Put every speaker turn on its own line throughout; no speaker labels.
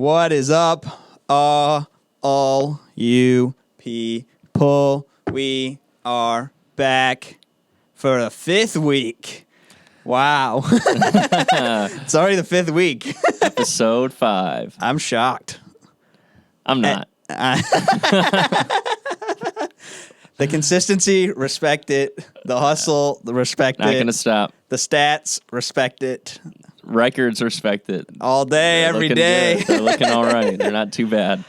What is up, all you people? We are back for the fifth week. Wow. It's already the fifth week.
Episode 5.
I'm shocked.
I'm not.
The consistency, respect it. The hustle, respect
Not
it.
going to stop.
The stats, respect it.
Records, respect it.
All day,
They're
every
looking
day.
good. They're looking all right. They're not too bad.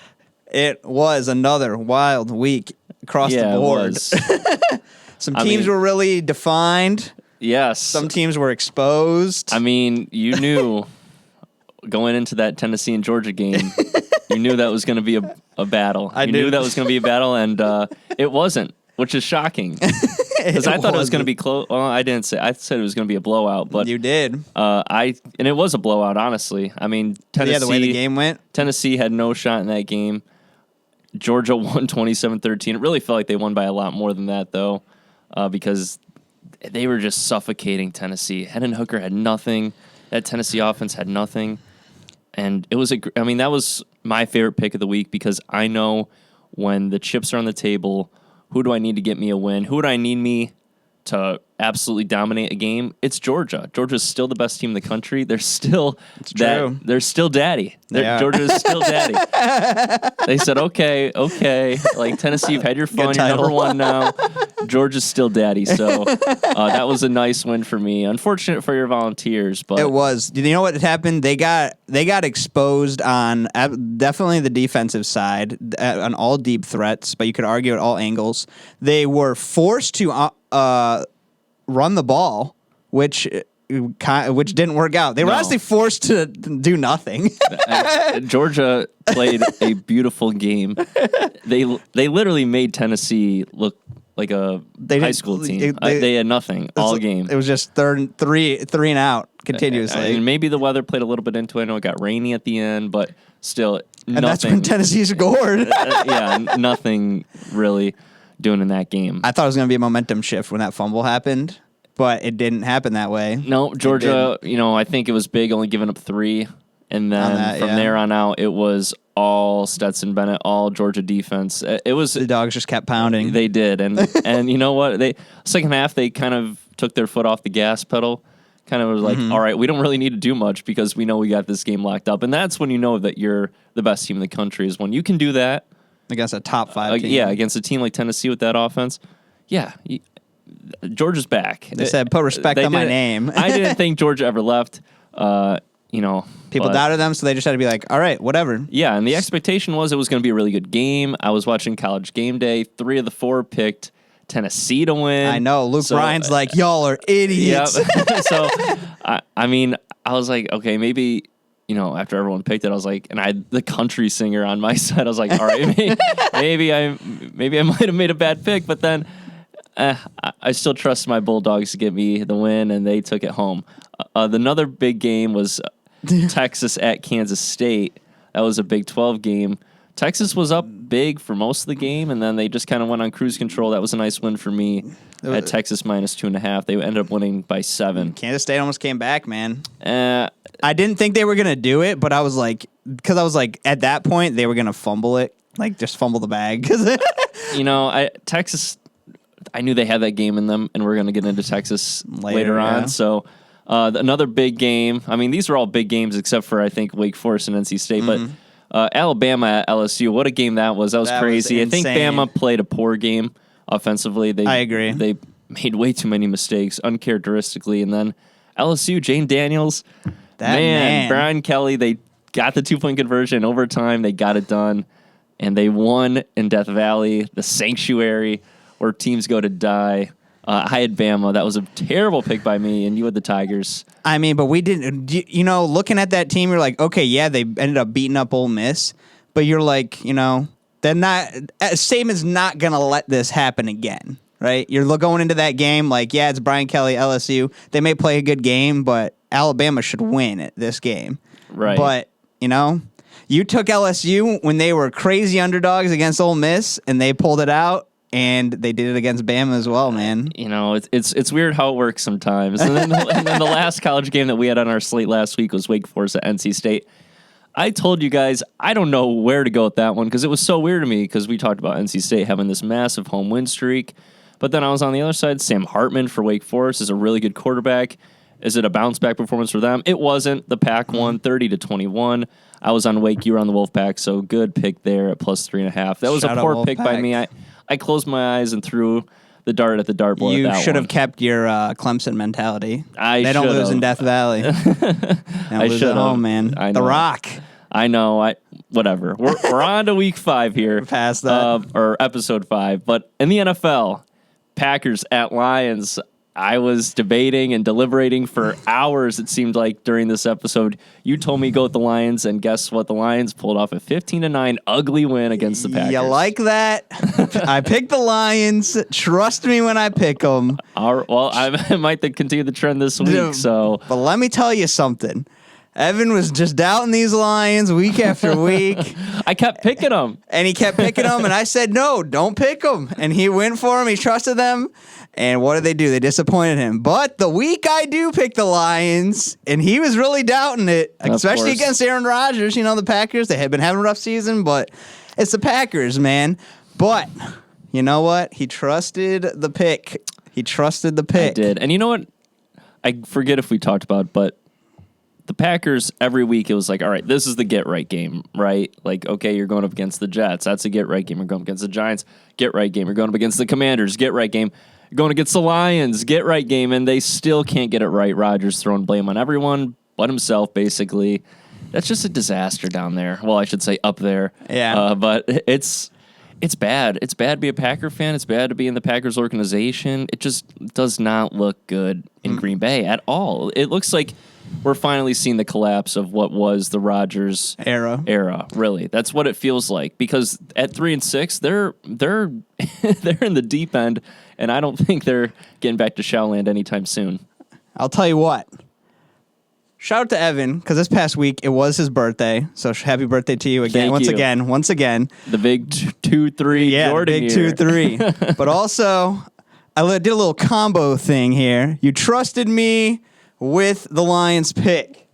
It was another wild week across the board.
It was.
Some teams were really defined.
Yes.
Some teams were exposed.
I mean, you knew going into that Tennessee and Georgia game, you knew that was going to be a battle. You knew that was going to be a battle, and it wasn't, which is shocking. Because I thought it was going to be close. Well, I didn't say. I said it was going to be a blowout, but
you did.
And it was a blowout. Honestly, I mean, Tennessee.
Yeah, the way the game went.
Tennessee had no shot in that game. Georgia won 27-13. It really felt like they won by a lot more than that, though, because they were just suffocating Tennessee. Hendon Hooker had nothing. That Tennessee offense had nothing, and it was that was my favorite pick of the week because I know when the chips are on the table. Who do I need to get me a win? Who do I need me to absolutely dominate a game? It's Georgia. Georgia's still the best team in the country. They're still They're still daddy. Georgia's still daddy. They said, okay. Like Tennessee, you've had your fun. You're number one now. Georgia's still daddy. So that was a nice win for me. Unfortunate for your Volunteers, but
it was. Did you know what happened? They got exposed on definitely the defensive side on all deep threats, but you could argue at all angles. They were forced to run the ball, which didn't work out. They were honestly forced to do nothing.
Georgia played a beautiful game. They literally made Tennessee look like a high school team. They had nothing all game.
It was just three and out continuously.
And maybe the weather played a little bit into it. I know it got rainy at the end, but still,
and
nothing.
That's when Tennessee scored.
Nothing really doing in that game.
I thought it was going to be a momentum shift when that fumble happened, but it didn't happen that way.
No, Georgia, I think it was big, only giving up 3. And then from there on out, it was all Stetson Bennett, all Georgia defense. It was
the dogs just kept pounding.
They did, and you know what? Second half they kind of took their foot off the gas pedal. Kind of was like, all right, we don't really need to do much because we know we got this game locked up. And that's when you know that you're the best team in the country is when you can do that
against a top 5 team.
Yeah, against a team like Tennessee with that offense. Yeah, Georgia's back.
They said put respect on my name.
I didn't think Georgia ever left.
People doubted them, so they just had to be like, all right, whatever.
Yeah, and the expectation was it was going to be a really good game. I was watching College Game Day. 3 of the 4 picked Tennessee to win.
I know. Luke Bryan's like, y'all are idiots.
Yep. So, I was like, okay, maybe, after everyone picked it, I was like, and I had the country singer on my side. I was like, all right, maybe I might have made a bad pick, but then I still trust my Bulldogs to get me the win, and they took it home. Another big game was Texas at Kansas State. That was a Big 12 game. Texas was up big for most of the game, and then they just kind of went on cruise control. That was a nice win for me at Texas minus 2.5. They ended up winning by 7.
Kansas State almost came back, man. I didn't think they were going to do it, but I was like, at that point, they were going to fumble it. Like, just fumble the bag.
Texas, I knew they had that game in them, and we're going to get into Texas later on.
Yeah.
So another big game. I mean, these were all big games except for, I think, Wake Forest and NC State. But Alabama at LSU, what a game that was. That was crazy. I think Bama played a poor game offensively. I
agree.
They made way too many mistakes, uncharacteristically. And then LSU, Jane Daniels, Brian Kelly, they got the 2-point conversion overtime. They got it done. And they won in Death Valley, the sanctuary where teams go to die. I had Bama. That was a terrible pick by me, and you had the Tigers.
I mean, but we didn't. Looking at that team, you're like, okay, yeah, they ended up beating up Ole Miss, but you're like, they're not. Saban's not gonna let this happen again, right? You're going into that game like, yeah, it's Brian Kelly, LSU. They may play a good game, but Alabama should win this game,
right?
But you took LSU when they were crazy underdogs against Ole Miss, and they pulled it out. And they did it against Bama as well, man.
It's weird how it works sometimes. And then the last college game that we had on our slate last week was Wake Forest at NC State. I told you guys I don't know where to go with that one because it was so weird to me because we talked about NC State having this massive home win streak. But then I was on the other side. Sam Hartman for Wake Forest is a really good quarterback. Is it a bounce back performance for them? It wasn't. The Pack won 30-21. I was on Wake. You were on the Wolfpack. So good pick there at plus 3.5. That was
Shout
a
out
poor pick by
Wolfpack.
me. I closed my eyes and threw the dart at the dartboard.
You
at that
should
one.
have kept your Clemson mentality.
I
They don't lose in
should've.
Death Valley. They don't
I
lose
should've.
at home, man.
I
The
know.
Rock.
I know. Whatever. We're on to week 5 here.
Past that.
Or episode 5. But in the NFL, Packers at Lions. I was debating and deliberating for hours, it seemed like, during this episode. You told me go with the Lions, and guess what? The Lions pulled off a 15-9 ugly win against the Packers.
You like that? I picked the Lions. Trust me when I pick them.
Well, I might continue the trend this week, so...
But let me tell you something. Evan was just doubting these Lions week after week,
I kept picking them.
and he kept picking them, and I said, no, don't pick them. And he went for them. He trusted them. And what did they do? They disappointed him. But the week I do pick the Lions, and he was really doubting it, especially
course.
against Aaron Rodgers. You know, the Packers, they had been having a rough season, but it's the Packers, man. But you know what? He trusted the pick. He trusted the pick.
I did. And you know what? I forget if we talked about it, but the Packers, every week, it was like, all right, this is the get-right game, right? Like, okay, you're going up against the Jets. That's a get-right game. You're going up against the Giants. Get-right game. You're going up against the Commanders. Get-right game. You're going against the Lions. Get-right game. And they still can't get it right. Rodgers throwing blame on everyone but himself, basically. That's just a disaster down there. Well, I should say up there.
Yeah.
But it's bad. It's bad to be a Packer fan. It's bad to be in the Packers organization. It just does not look good in Green Bay at all. It looks like we're finally seeing the collapse of what was the Rodgers
Era.
Really, that's what it feels like. Because at 3-6, they're they're in the deep end, and I don't think they're getting back to Showland anytime soon.
I'll tell you what. Shout out to Evan, because this past week it was his birthday. So happy birthday to you again.
Thank you.
Once again.
The big 2-3
Yeah,
Jordan
big
year.
2-3. But also, did a little combo thing here. You trusted me with the Lions pick.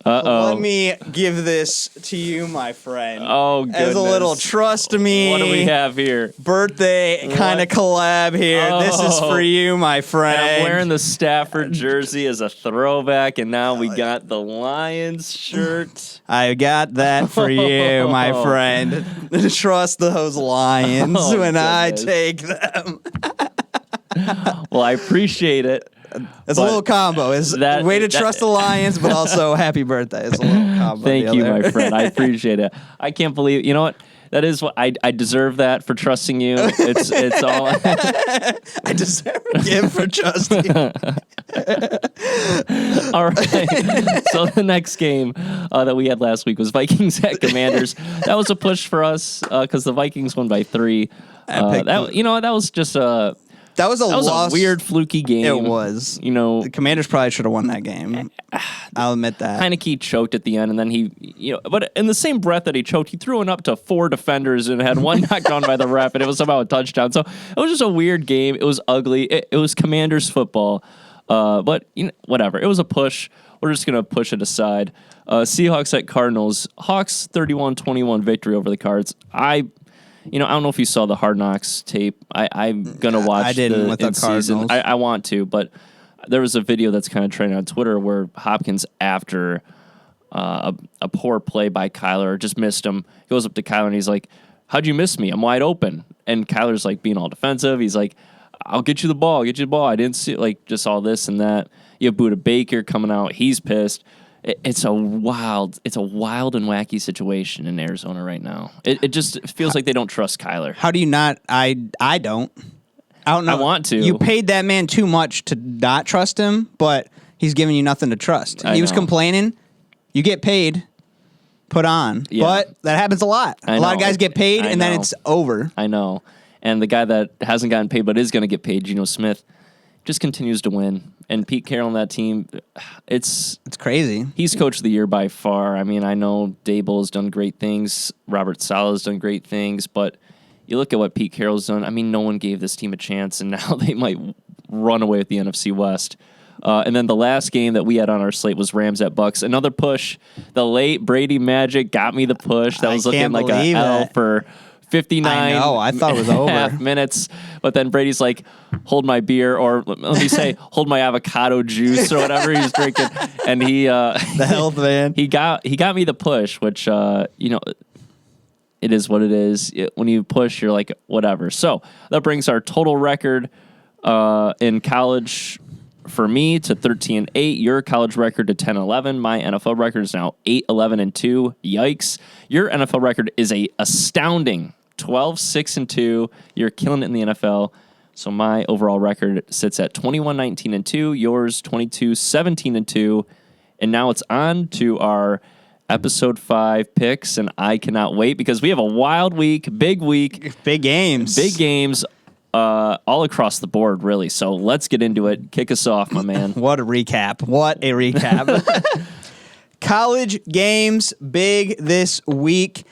Uh-oh.
Let me give this to you, my friend.
Oh, goodness.
As a little trust me.
What do we have here?
Birthday kind of collab here. This is
Oh.
for you, my friend.
And I'm wearing the Stafford jersey as a throwback, and now we got the Lions shirt.
I got that for you, my friend. Trust those Lions
Oh,
when I
goodness.
take them.
Well, I appreciate it.
It's a
But
little combo. It's
that-
a way to
that-
trust the Lions, but also happy birthday. It's a little combo.
Thank
deal
you,
there.
my friend. I appreciate it. I can't believe, you know what? That is what I deserve that for trusting you. It's all.
I deserve a gift for trusting.
All right. So the next game that we had last week was Vikings at Commanders. That was a push for us because the Vikings won by 3.
Epic.
That was just a
That was a loss.
weird fluky game.
It was.
You know,
The Commanders probably should have won that game. I'll admit that.
Heineke choked at the end, and then but in the same breath that he choked, he threw it up to 4 defenders and had one knocked down by the ref, and it was somehow a touchdown. So it was just a weird game. It was ugly. It was Commanders football, but whatever. It was a push. We're just gonna push it aside. Seahawks at Cardinals. Hawks 31-21 victory over the Cards. I don't know if you saw the Hard Knocks tape. I'm gonna watch.
I didn't
the
with the
in-season.
Cardinals.
I want to, but there was a video that's kind of trending on Twitter where Hopkins, after a poor play by Kyler, just missed him, goes up to Kyler and he's like, "How'd you miss me? I'm wide open." And Kyler's like being all defensive. He's like, "I'll get you the ball. I didn't see just all this and that." You have Budda Baker coming out. He's pissed. It's a wild and wacky situation in Arizona right now. It just feels like they don't trust Kyler.
How do you not? I don't. I don't know.
I want to.
You paid that man too much to not trust him, but he's giving you nothing to trust.
I
He was
know.
complaining. You get paid, put on.
Yeah.
But that happens a lot.
I
A lot of
know.
guys get paid,
I
and then
know.
it's over.
I know. And the guy that hasn't gotten paid but is going to get paid, Geno Smith, just continues to win. And Pete Carroll on that team,
It's crazy.
he's coach of the year by far. I mean, I know Dable has done great things. Robert Saleh has done great things. But you look at what Pete Carroll's done. I mean, no one gave this team a chance, and now they might run away with the NFC West. And then the last game that we had on our slate was Rams at Bucks. Another push. The late Brady Magic got me the push. That was looking like a L for 59.
I know. I thought it was over.
Minutes. But then Brady's like, hold my beer, or let me say, hold my avocado juice or whatever he's drinking. And he
The health man.
he got me the push, which it is what it is. When you push, you're like, whatever. So that brings our total record in college for me to 13-8. Your college record to 10-11. My NFL record is now 8-11-2. Yikes! Your NFL record is a astounding 12-6-2. You're killing it in the NFL. So my overall record sits at 21-19-2. Yours 22-17-2. And now it's on to our episode 5 picks, and I cannot wait because we have a wild week, big
Big games.
all across the board, really. So let's get into it. Kick us off, my man.
What a recap. College games big this week.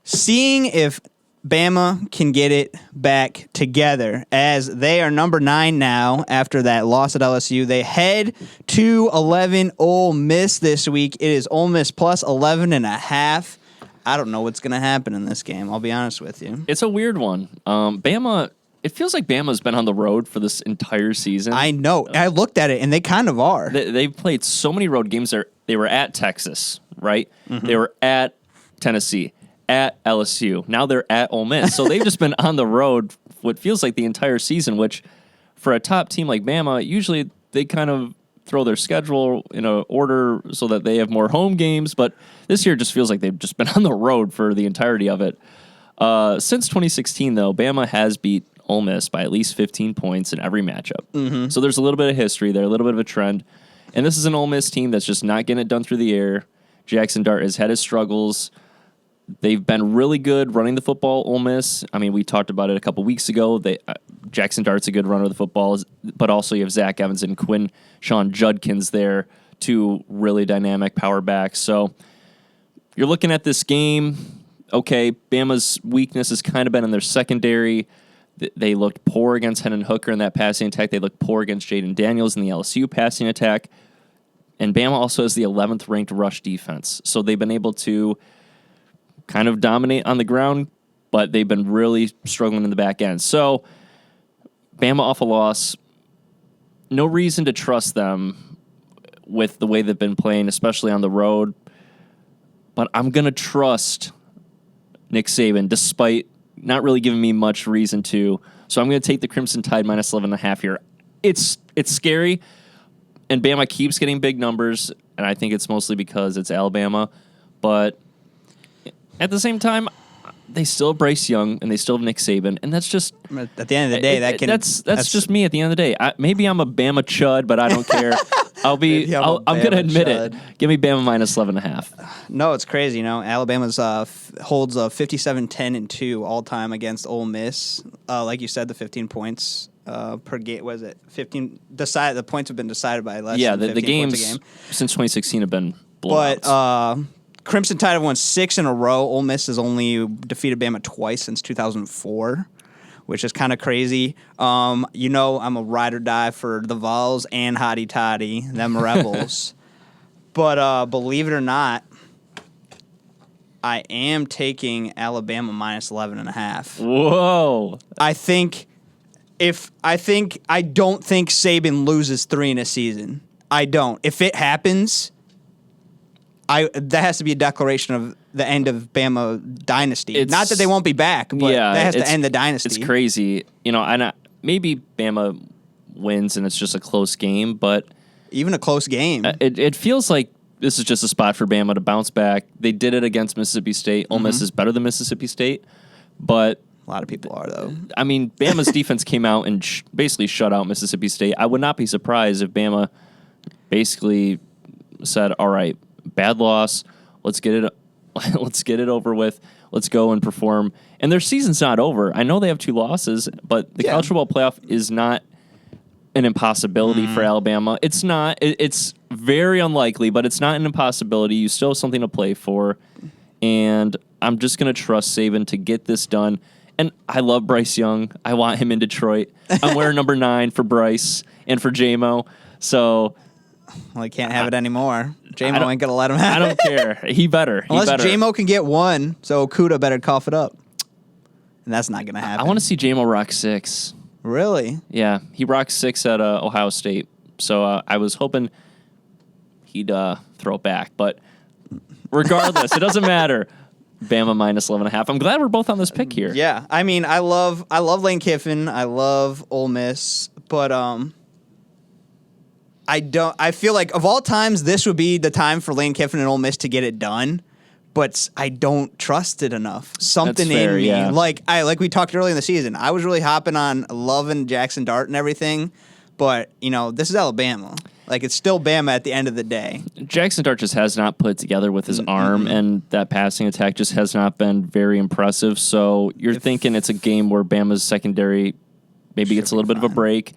Seeing if Bama can get it back together, as they are number 9 now after that loss at LSU. They head to 11 Ole Miss this week. It is Ole Miss plus 11.5. I don't know what's going to happen in this game. I'll be honest with you.
It's a weird one. Bama. It feels like Bama's been on the road for this entire season.
I know. I looked at it, and they kind of are.
They've played so many road games. They were at Texas, right? Mm-hmm. They were at Tennessee, at LSU. Now they're at Ole Miss. So they've just been on the road what feels like the entire season, which for a top team like Bama, usually they kind of throw their schedule in a order so that they have more home games. But this year just feels like they've just been on the road for the entirety of it. Since 2016, though, Bama has beat Ole Miss by at least 15 points in every matchup. Mm-hmm. So there's a little bit of history there, a little bit of a trend. And this is an Ole Miss team that's just not getting it done through the air. Jackson Dart has had his struggles. They've been really good running the football, Ole Miss. I mean, we talked about it a couple weeks ago. Jackson Dart's a good runner of the football, but also you have Zach Evans and Sean Judkins there, two really dynamic power backs. So you're looking at this game, okay, Bama's weakness has kind of been in their secondary. They looked poor against Hendon Hooker in that passing attack. They looked poor against Jaden Daniels in the LSU passing attack. And Bama also has the 11th ranked rush defense. So they've been able to kind of dominate on the ground, but they've been really struggling in the back end. So Bama off a loss. No reason to trust them with the way they've been playing, especially on the road. But I'm going to trust Nick Saban, despite not really giving me much reason to. So I'm going to take the Crimson Tide minus 11.5 here. It's scary, and Bama keeps getting big numbers, and I think it's mostly because it's Alabama. But at the same time, they still have Bryce Young, and they still have Nick Saban, and that's just
at the end of the day,
that's just me. At the end of the day, maybe I'm a Bama chud, but I don't care. I'm going to admit it. Give me Bama minus 11.5.
No, it's crazy. Alabama's holds a 57-10-2 all time against Ole Miss. Like you said, the 15 points per game. Was it 15? The points have been decided by less.
Yeah,
than 15
the games
points a game.
Since 2016 have been blowouts.
But Crimson Tide have won 6 in a row. Ole Miss has only defeated Bama twice since 2004. Which is kind of crazy. I'm a ride or die for the Vols and Hottie Toddy, them Rebels. But believe it or not, I am taking Alabama minus 11.5.
Whoa!
I don't think Saban loses 3 in a season. I don't. If it happens, that has to be a declaration of the end of Bama dynasty. Not that they won't be back, but that has to end the dynasty.
It's crazy. Maybe Bama wins and it's just a close game, but
even a close game.
It feels like this is just a spot for Bama to bounce back. They did it against Mississippi State. Ole Miss is better than Mississippi State, but
a lot of people are, though.
I mean, Bama's defense came out and basically shut out Mississippi State. I would not be surprised if Bama basically said, all right, bad loss, let's get it over with. Let's go and perform. And their season's not over. I know they have 2 losses, but the college football playoff is not an impossibility for Alabama. It's not. It's very unlikely, but it's not an impossibility. You still have something to play for. And I'm just going to trust Saban to get this done. And I love Bryce Young. I want him in Detroit. I'm wearing number 9 for Bryce and for JMO. So
Well, he can't have it anymore. J-Mo ain't going to let him have
I don't care. He better.
Unless J-Mo can get one, so Okudah better cough it up. And that's not going to happen.
I want to see J-Mo rock 6.
Really?
Yeah, he rocked 6 at Ohio State. So I was hoping he'd throw it back. But regardless, it doesn't matter. Bama minus 11.5. I'm glad we're both on this pick here.
Yeah. I mean, I love Lane Kiffin. I love Ole Miss. But I feel like of all times, this would be the time for Lane Kiffin and Ole Miss to get it done. But I don't trust it enough. Something
That's fair,
in me,
yeah.
like we talked earlier in the season, I was really hopping on loving Jackson Dart and everything. But this is Alabama. Like, it's still Bama at the end of the day.
Jackson Dart just has not put it together with his arm, and that passing attack just has not been very impressive. So you're thinking it's a game where Bama's secondary maybe gets a little bit of a break,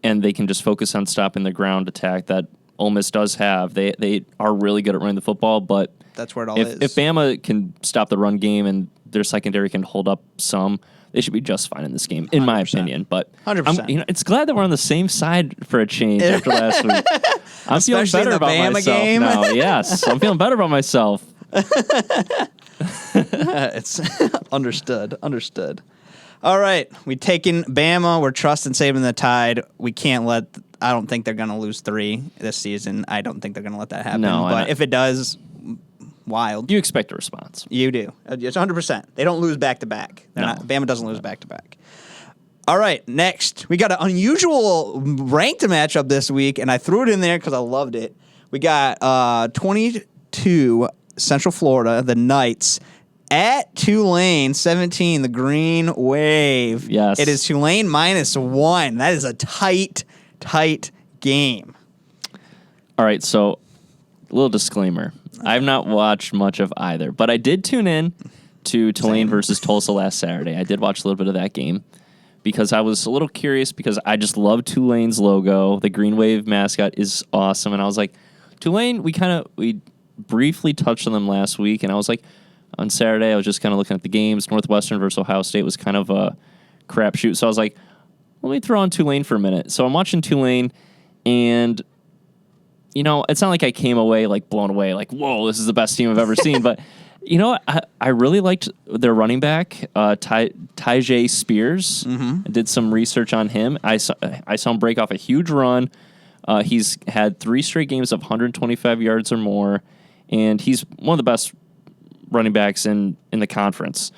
and they can just focus on stopping the ground attack that Ole Miss does have. They are really good at running the football, but
that's where it all is.
If Bama can stop the run game and their secondary can hold up some, they should be just fine in this game, in my opinion. But
100%.
It's glad that we're on the same side for a change after last week. I'm feeling
Especially
better
the
about
Bama
myself
game.
now. Yes, I'm feeling better about myself.
It's understood. All right, we taking Bama. We're trusting saving the Tide. We can't let. I don't think they're going to lose 3 this season. I don't think they're going to let that happen.
No,
but if it does, wild.
You expect a response.
You do. It's 100%. They don't lose back to back. Bama doesn't lose back to back. All right, next we got an unusual ranked matchup this week, and I threw it in there because I loved it. We got 22 Central Florida, the Knights. At Tulane, 17, the Green Wave.
Yes.
It is Tulane -1. That is a tight game.
All right, so a little disclaimer. I've not watched much of either, but I did tune in to Tulane versus Tulsa last Saturday. I did watch a little bit of that game because I was a little curious because I just love Tulane's logo. The Green Wave mascot is awesome, and I was like, Tulane, we briefly touched on them last week, and I was like, on Saturday, I was just kind of looking at the games. Northwestern versus Ohio State was kind of a crapshoot. So I was like, let me throw on Tulane for a minute. So I'm watching Tulane, and, it's not like I came away, blown away, whoa, this is the best team I've ever seen. But, I really liked their running back, Tyjae Spears. I did some research on him. I saw him break off a huge run. He's had 3 straight games of 125 yards or more, and he's one of the best running backs in the conference,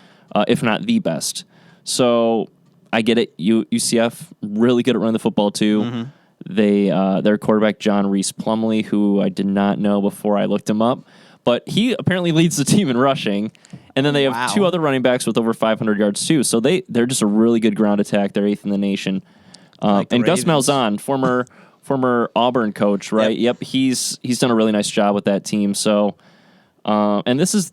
if not the best. So I get it. UCF really good at running the football too. Their quarterback John Reese Plumlee, who I did not know before I looked him up, but he apparently leads the team in rushing. And then they have 2 other running backs with over 500 yards too. So they're just a really good ground attack. They're 8th in the nation. And Gus Malzahn, former Auburn coach, right? Yep. He's done a really nice job with that team. So. And this is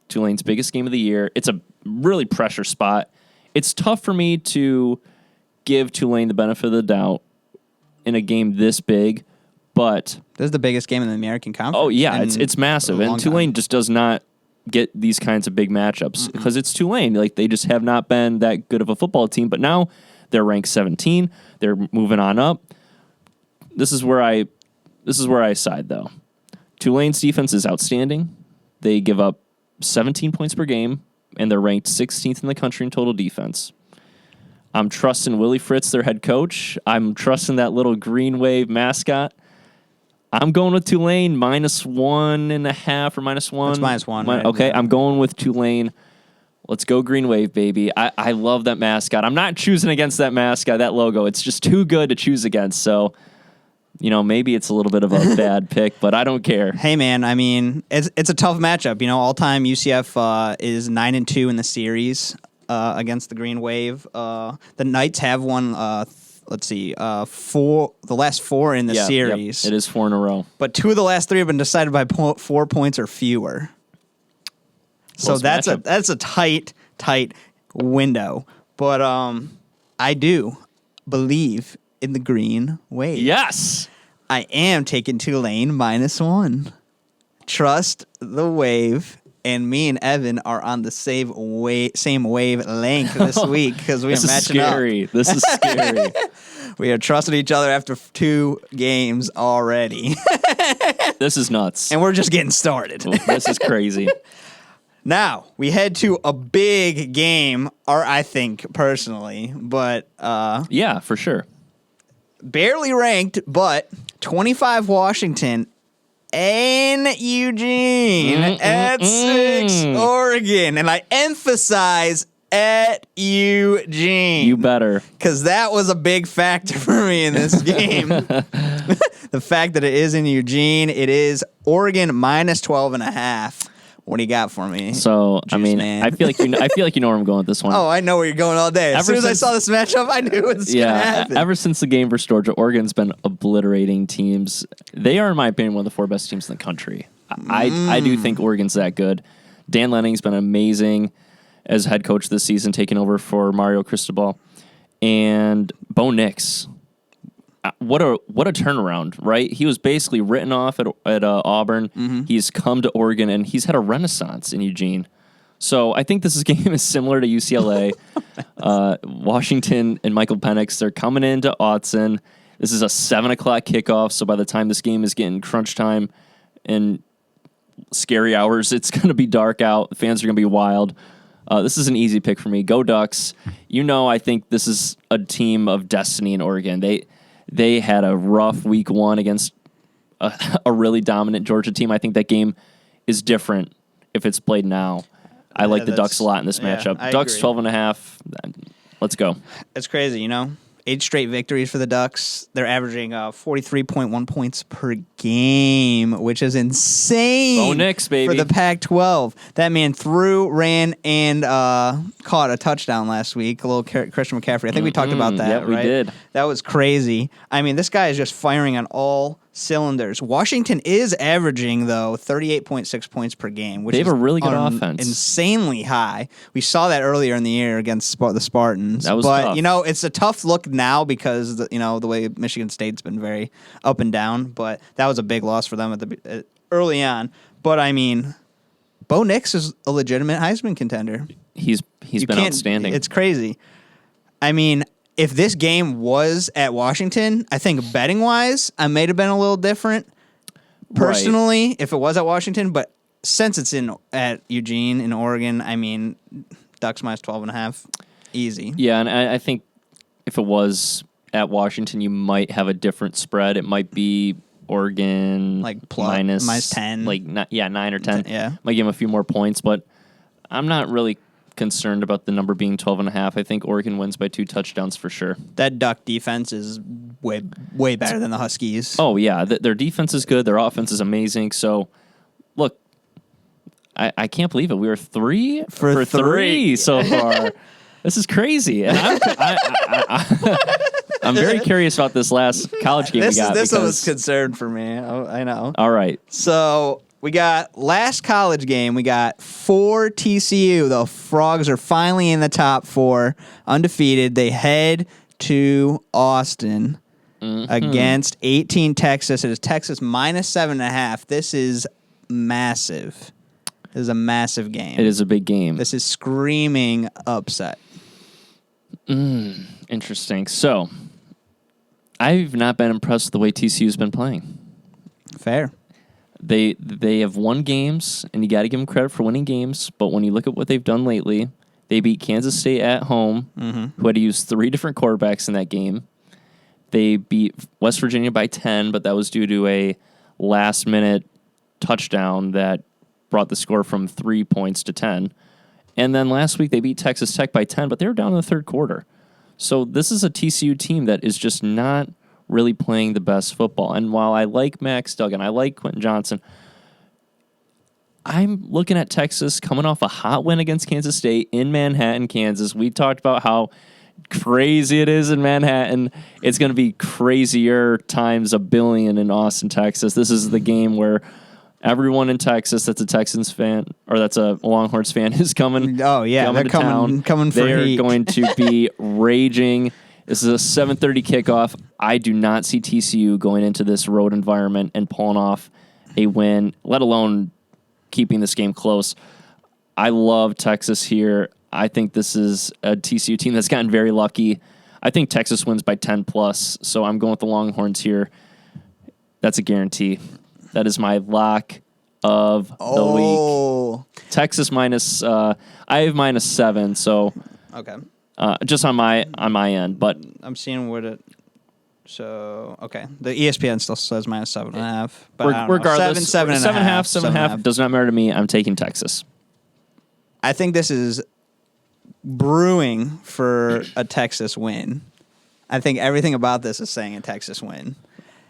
Tulane's biggest game of the year. It's a really pressure spot. It's tough for me to give Tulane the benefit of the doubt in a game this big, but
this is the biggest game in the American Conference.
Oh yeah, it's massive, and Tulane just does not get these kinds of big matchups because it's Tulane. They just have not been that good of a football team, but now they're ranked 17. They're moving on up. This is where I side though. Tulane's defense is outstanding. They give up 17 points per game, and they're ranked 16th in the country in total defense. I'm trusting Willie Fritz, their head coach. I'm trusting that little Green Wave mascot. I'm going with Tulane -1.5 or -1.
It's -1. Right?
Okay, I'm going with Tulane. Let's go Green Wave, baby. I love that mascot. I'm not choosing against that mascot, that logo. It's just too good to choose against, so... maybe it's a little bit of a bad pick, but I don't care.
Hey, man, I mean, it's a tough matchup. All-time UCF is 9-2 in the series against the Green Wave. The Knights have won, the last 4 in the series.
Yep. It is 4 in a row.
But 2 of the last 3 have been decided by 4 points or fewer. So that's a tight window. But I do believe in the Green Wave.
Yes.
I am taking Tulane -1. Trust the Wave, and me and Evan are on the same wavelength this week because we are matching up.
This is scary.
We have trusted each other after 2 games already.
This is nuts.
And we're just getting started.
This is crazy.
Now, we head to a big game, or I think personally, but
Yeah, for sure.
barely ranked, but 25 Washington and Eugene at 6 Oregon. And I emphasize at Eugene.
You better.
Because that was a big factor for me in this game. The fact that it is in Eugene, it is Oregon minus 12.5. What do you got for me?
So, I
Juice
mean,
man.
I feel like you know where I'm going with this one.
Oh, I know where you're going all day. As soon as I saw this matchup, I knew it was going to happen.
Ever since the game versus Georgia, Oregon's been obliterating teams. They are, in my opinion, one of the 4 best teams in the country. I do think Oregon's that good. Dan Lanning's been amazing as head coach this season, taking over for Mario Cristobal. And Bo Nix, what a turnaround, right? He was basically written off at Auburn. He's come to Oregon, and he's had a renaissance in Eugene. So I think this game is similar to UCLA. Washington and Michael Penix, they're coming into Autzen. This is a 7 o'clock kickoff, so by the time this game is getting crunch time and scary hours, it's going to be dark out. The fans are going to be wild. This is an easy pick for me. Go Ducks. I think this is a team of destiny in Oregon. They had a rough week 1 against a really dominant Georgia team. I think that game is different if it's played now. I like the Ducks a lot in this matchup.
I
Ducks
agree.
12.5. Let's go.
It's crazy, 8 straight victories for the Ducks. They're averaging 43.1 points per game, which is insane.
Bo Nix, baby.
For the Pac-12. That man ran, and caught a touchdown last week. A little Christian McCaffrey. I think we talked about that,
Yeah,
right?
we did.
That was crazy. I mean, this guy is just firing on all cylinders. Washington is averaging, though, 38.6 points per game, which
They have
is
a really good offense.
insanely high. We saw that earlier in the year against the Spartans.
That was
but,
tough.
it's a tough look now because, the way Michigan State's been very up and down. But that was a big loss for them early on. But, I mean, Bo Nix is a legitimate Heisman contender.
He's been outstanding.
It's crazy. I mean, if this game was at Washington, I think betting-wise, I may have been a little different personally if it was at Washington. But since it's at Eugene in Oregon, I mean, Ducks minus 12.5, easy.
Yeah, and I think if it was at Washington, you might have a different spread. It might be Oregon
Like
minus
10.
9 or 10.
Yeah.
Might give them a few more points, but I'm not really concerned about the number being 12.5. I think Oregon wins by 2 touchdowns for sure.
That Duck defense is way better than the Huskies.
Oh, yeah. Their defense is good. Their offense is amazing. So, look, I can't believe it. We were 3 for 3 so far. This is crazy. And I'm very curious about this last college game we got.
This was concern for me. I know.
All right.
So we got last college game. We got for TCU. The Frogs are finally in the top 4, undefeated. They head to Austin against 18 Texas. It is Texas minus 7.5. This is massive. This is a massive game.
It is a big game.
This is screaming upset.
Interesting. So, I've not been impressed with the way TCU's been playing.
Fair.
They have won games, and you got to give them credit for winning games. But when you look at what they've done lately, they beat Kansas State at home, who had to use 3 different quarterbacks in that game. They beat West Virginia by 10, but that was due to a last-minute touchdown that brought the score from 3 points to 10. And then last week they beat Texas Tech by 10, but they were down in the third quarter. So this is a TCU team that is just not really playing the best football. And while I like Max Duggan, I like Quentin Johnson, I'm looking at Texas coming off a hot win against Kansas State in Manhattan, Kansas. We talked about how crazy it is in Manhattan. It's going to be crazier times a billion in Austin, Texas. This is the game where everyone in Texas that's a Texans fan or that's a Longhorns fan is coming.
Oh, yeah. They're
to town.
coming for
They're
heat.
going to be raging. This is a 7:30 kickoff. I do not see TCU going into this road environment and pulling off a win, let alone keeping this game close. I love Texas here. I think this is a TCU team that's gotten very lucky. I think Texas wins by 10 plus, so I'm going with the Longhorns here. That's a guarantee. That is my lock of the week. Texas minus. I have -7, so
Okay.
just on my end, but
I'm seeing what it. So okay, the ESPN still says -7.5. But I don't know.
regardless,
7.5,
7.5 does not matter to me. I'm taking Texas.
I think this is brewing for a Texas win. I think everything about this is saying a Texas win.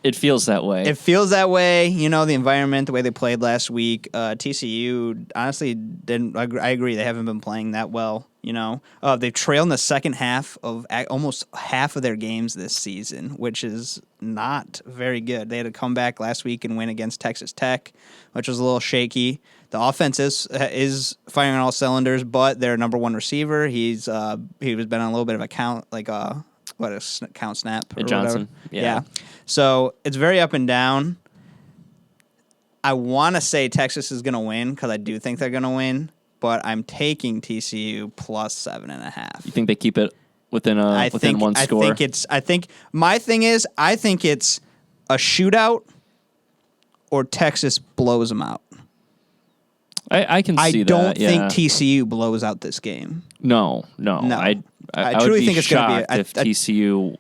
It feels that way.
It feels that way. You know, the environment, the way they played last week. TCU honestly didn't. I agree. They haven't been playing that well. You know, they've trailed in the second half of almost half of their games this season, which is not very good. They had to come back last week and win against Texas Tech, which was a little shaky. The offense is firing on all cylinders, but their number one receiver, he was been on a little bit of a count count snap or
Johnson.
whatever.
Yeah.
So it's very up and down. I want to say Texas is going to win because I do think they're going to win, but I'm taking TCU plus 7.5.
You think they keep it within one score?
I think my thing is I think it's a shootout or Texas blows them out.
I can see that.
I don't think TCU blows out this game.
No. I
truly
would be
think it's going to
shocked if TCU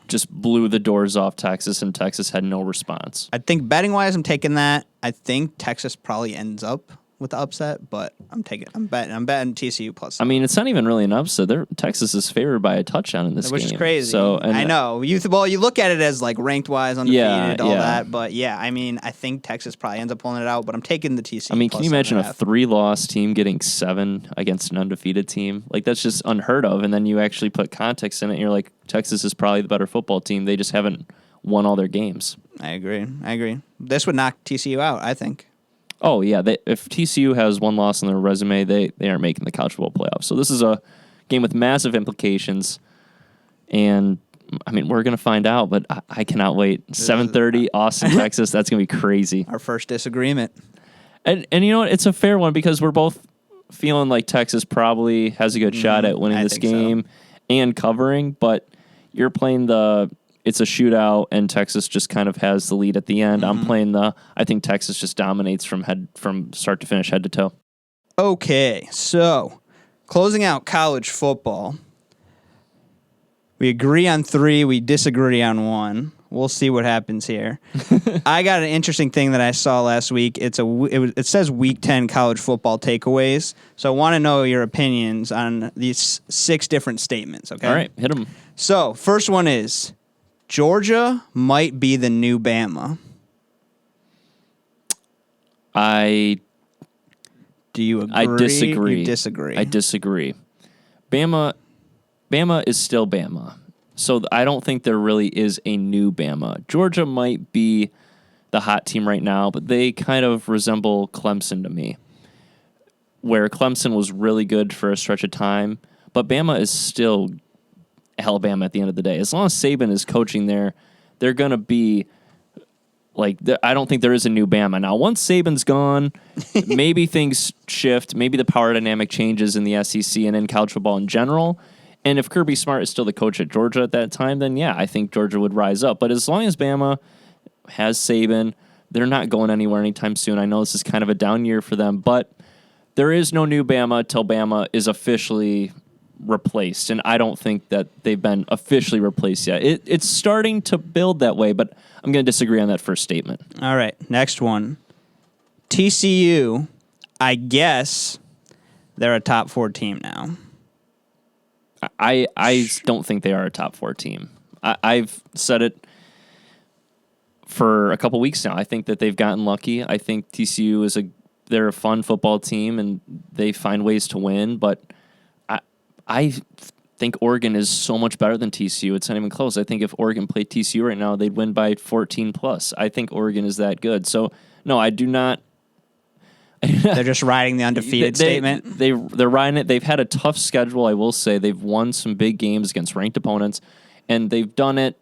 just blew the doors off Texas and Texas had no response.
I think betting wise, I'm taking that. I think Texas probably ends up with the upset, but I'm betting TCU plus.
I mean, it's not even really an upset. Texas is favored by a touchdown in this
which
game,
is crazy.
So
I know you look at it as like ranked wise, undefeated, all that. But yeah, I mean, I think Texas probably ends up pulling it out. But I'm taking the TCU.
I mean,
plus
can you imagine a
7.5.
3-loss team getting 7 against an undefeated team? Like that's just unheard of. And then you actually put context in it. And you're like, Texas is probably the better football team. They just haven't won all their games.
I agree. This would knock TCU out, I think.
Oh, yeah. If TCU has one loss on their resume, they aren't making the college football playoffs. So this is a game with massive implications. And, I mean, we're going to find out, but I cannot wait. 7:30, Austin, Texas. That's going to be crazy.
Our first disagreement.
And you know what? It's a fair one because we're both feeling like Texas probably has a good shot at winning this game and covering. But you're playing it's a shootout, and Texas just kind of has the lead at the end. I'm playing I think Texas just dominates from start to finish, head to toe.
Okay, so closing out college football, we agree on 3, we disagree on 1. We'll see what happens here. I got an interesting thing that I saw last week. It says Week 10 college football takeaways. So I want to know your opinions on these 6 different statements. Okay.
All right, hit them.
So first one is Georgia might be the new Bama. Do you agree?
I disagree.
You disagree.
I disagree. Bama is still Bama. So I don't think there really is a new Bama. Georgia might be the hot team right now, but they kind of resemble Clemson to me, where Clemson was really good for a stretch of time, but Bama is still Alabama at the end of the day. As long as Saban is coaching there, they're going to be like, I don't think there is a new Bama. Now, once Saban's gone, maybe things shift. Maybe the power dynamic changes in the SEC and in college football in general. And if Kirby Smart is still the coach at Georgia at that time, then yeah, I think Georgia would rise up. But as long as Bama has Saban, they're not going anywhere anytime soon. I know this is kind of a down year for them, but there is no new Bama till Bama is officially replaced. And I don't think that they've been officially replaced yet. It's starting to build that way, but I'm going to disagree on that first statement.
All right, next one. TCU, I guess they're a top 4 team now.
I don't think they are a top 4 team. I've said it for a couple weeks now. I think that they've gotten lucky. I think TCU they're a fun football team and they find ways to win. But I think Oregon is so much better than TCU. It's not even close. I think if Oregon played TCU right now, they'd win by 14 plus. I think Oregon is that good. So no, I do not.
They're just riding the undefeated statement.
They're riding it. They've had a tough schedule, I will say. They've won some big games against ranked opponents, and they've done it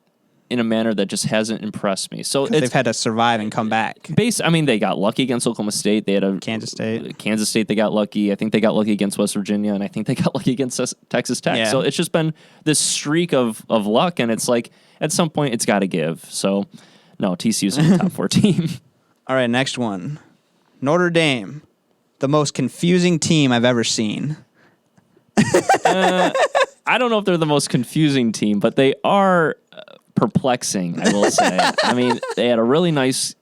in a manner that just hasn't impressed me. So
They've had to survive and come back.
I mean, they got lucky against Oklahoma State. They had a
Kansas State.
They got lucky. I think they got lucky against West Virginia, and I think they got lucky against Texas Tech.
Yeah.
So it's just been this streak of luck, and it's like at some point it's got to give. So no, TCU's in the top 4 team.
All right, next one. Notre Dame, the most confusing team I've ever seen.
I don't know if they're the most confusing team, but they are perplexing, I will say. I mean, they had a really nice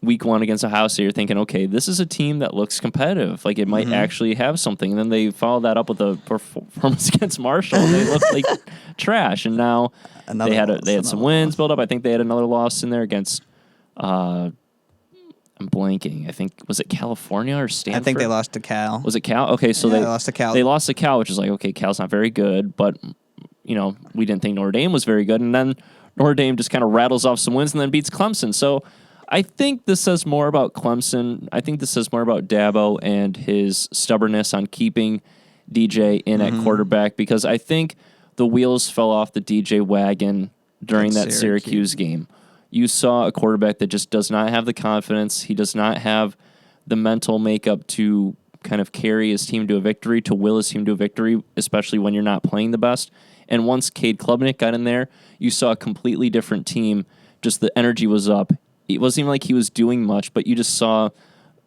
week 1 against Ohio State. You're thinking, okay, this is a team that looks competitive. Like, it might actually have something. And then they follow that up with a performance against Marshall, and they look like trash. And now they had some wins built up. I think they had another loss in there against I'm blanking. I think, was it California or Stanford?
I think they lost to Cal.
Was it Cal? Okay, so they
lost to Cal.
They lost to Cal, which is like, okay, Cal's not very good, but we didn't think Notre Dame was very good, and then Notre Dame just kind of rattles off some wins and then beats Clemson. So I think this says more about Clemson. I think this says more about Dabo and his stubbornness on keeping DJ in at quarterback, because I think the wheels fell off the DJ wagon during that Syracuse game. You saw a quarterback that just does not have the confidence. He does not have the mental makeup to kind of carry his team to a victory, to will his team to a victory, especially when you're not playing the best. And once Cade Klubnik got in there, you saw a completely different team. Just the energy was up. It wasn't even like he was doing much, but you just saw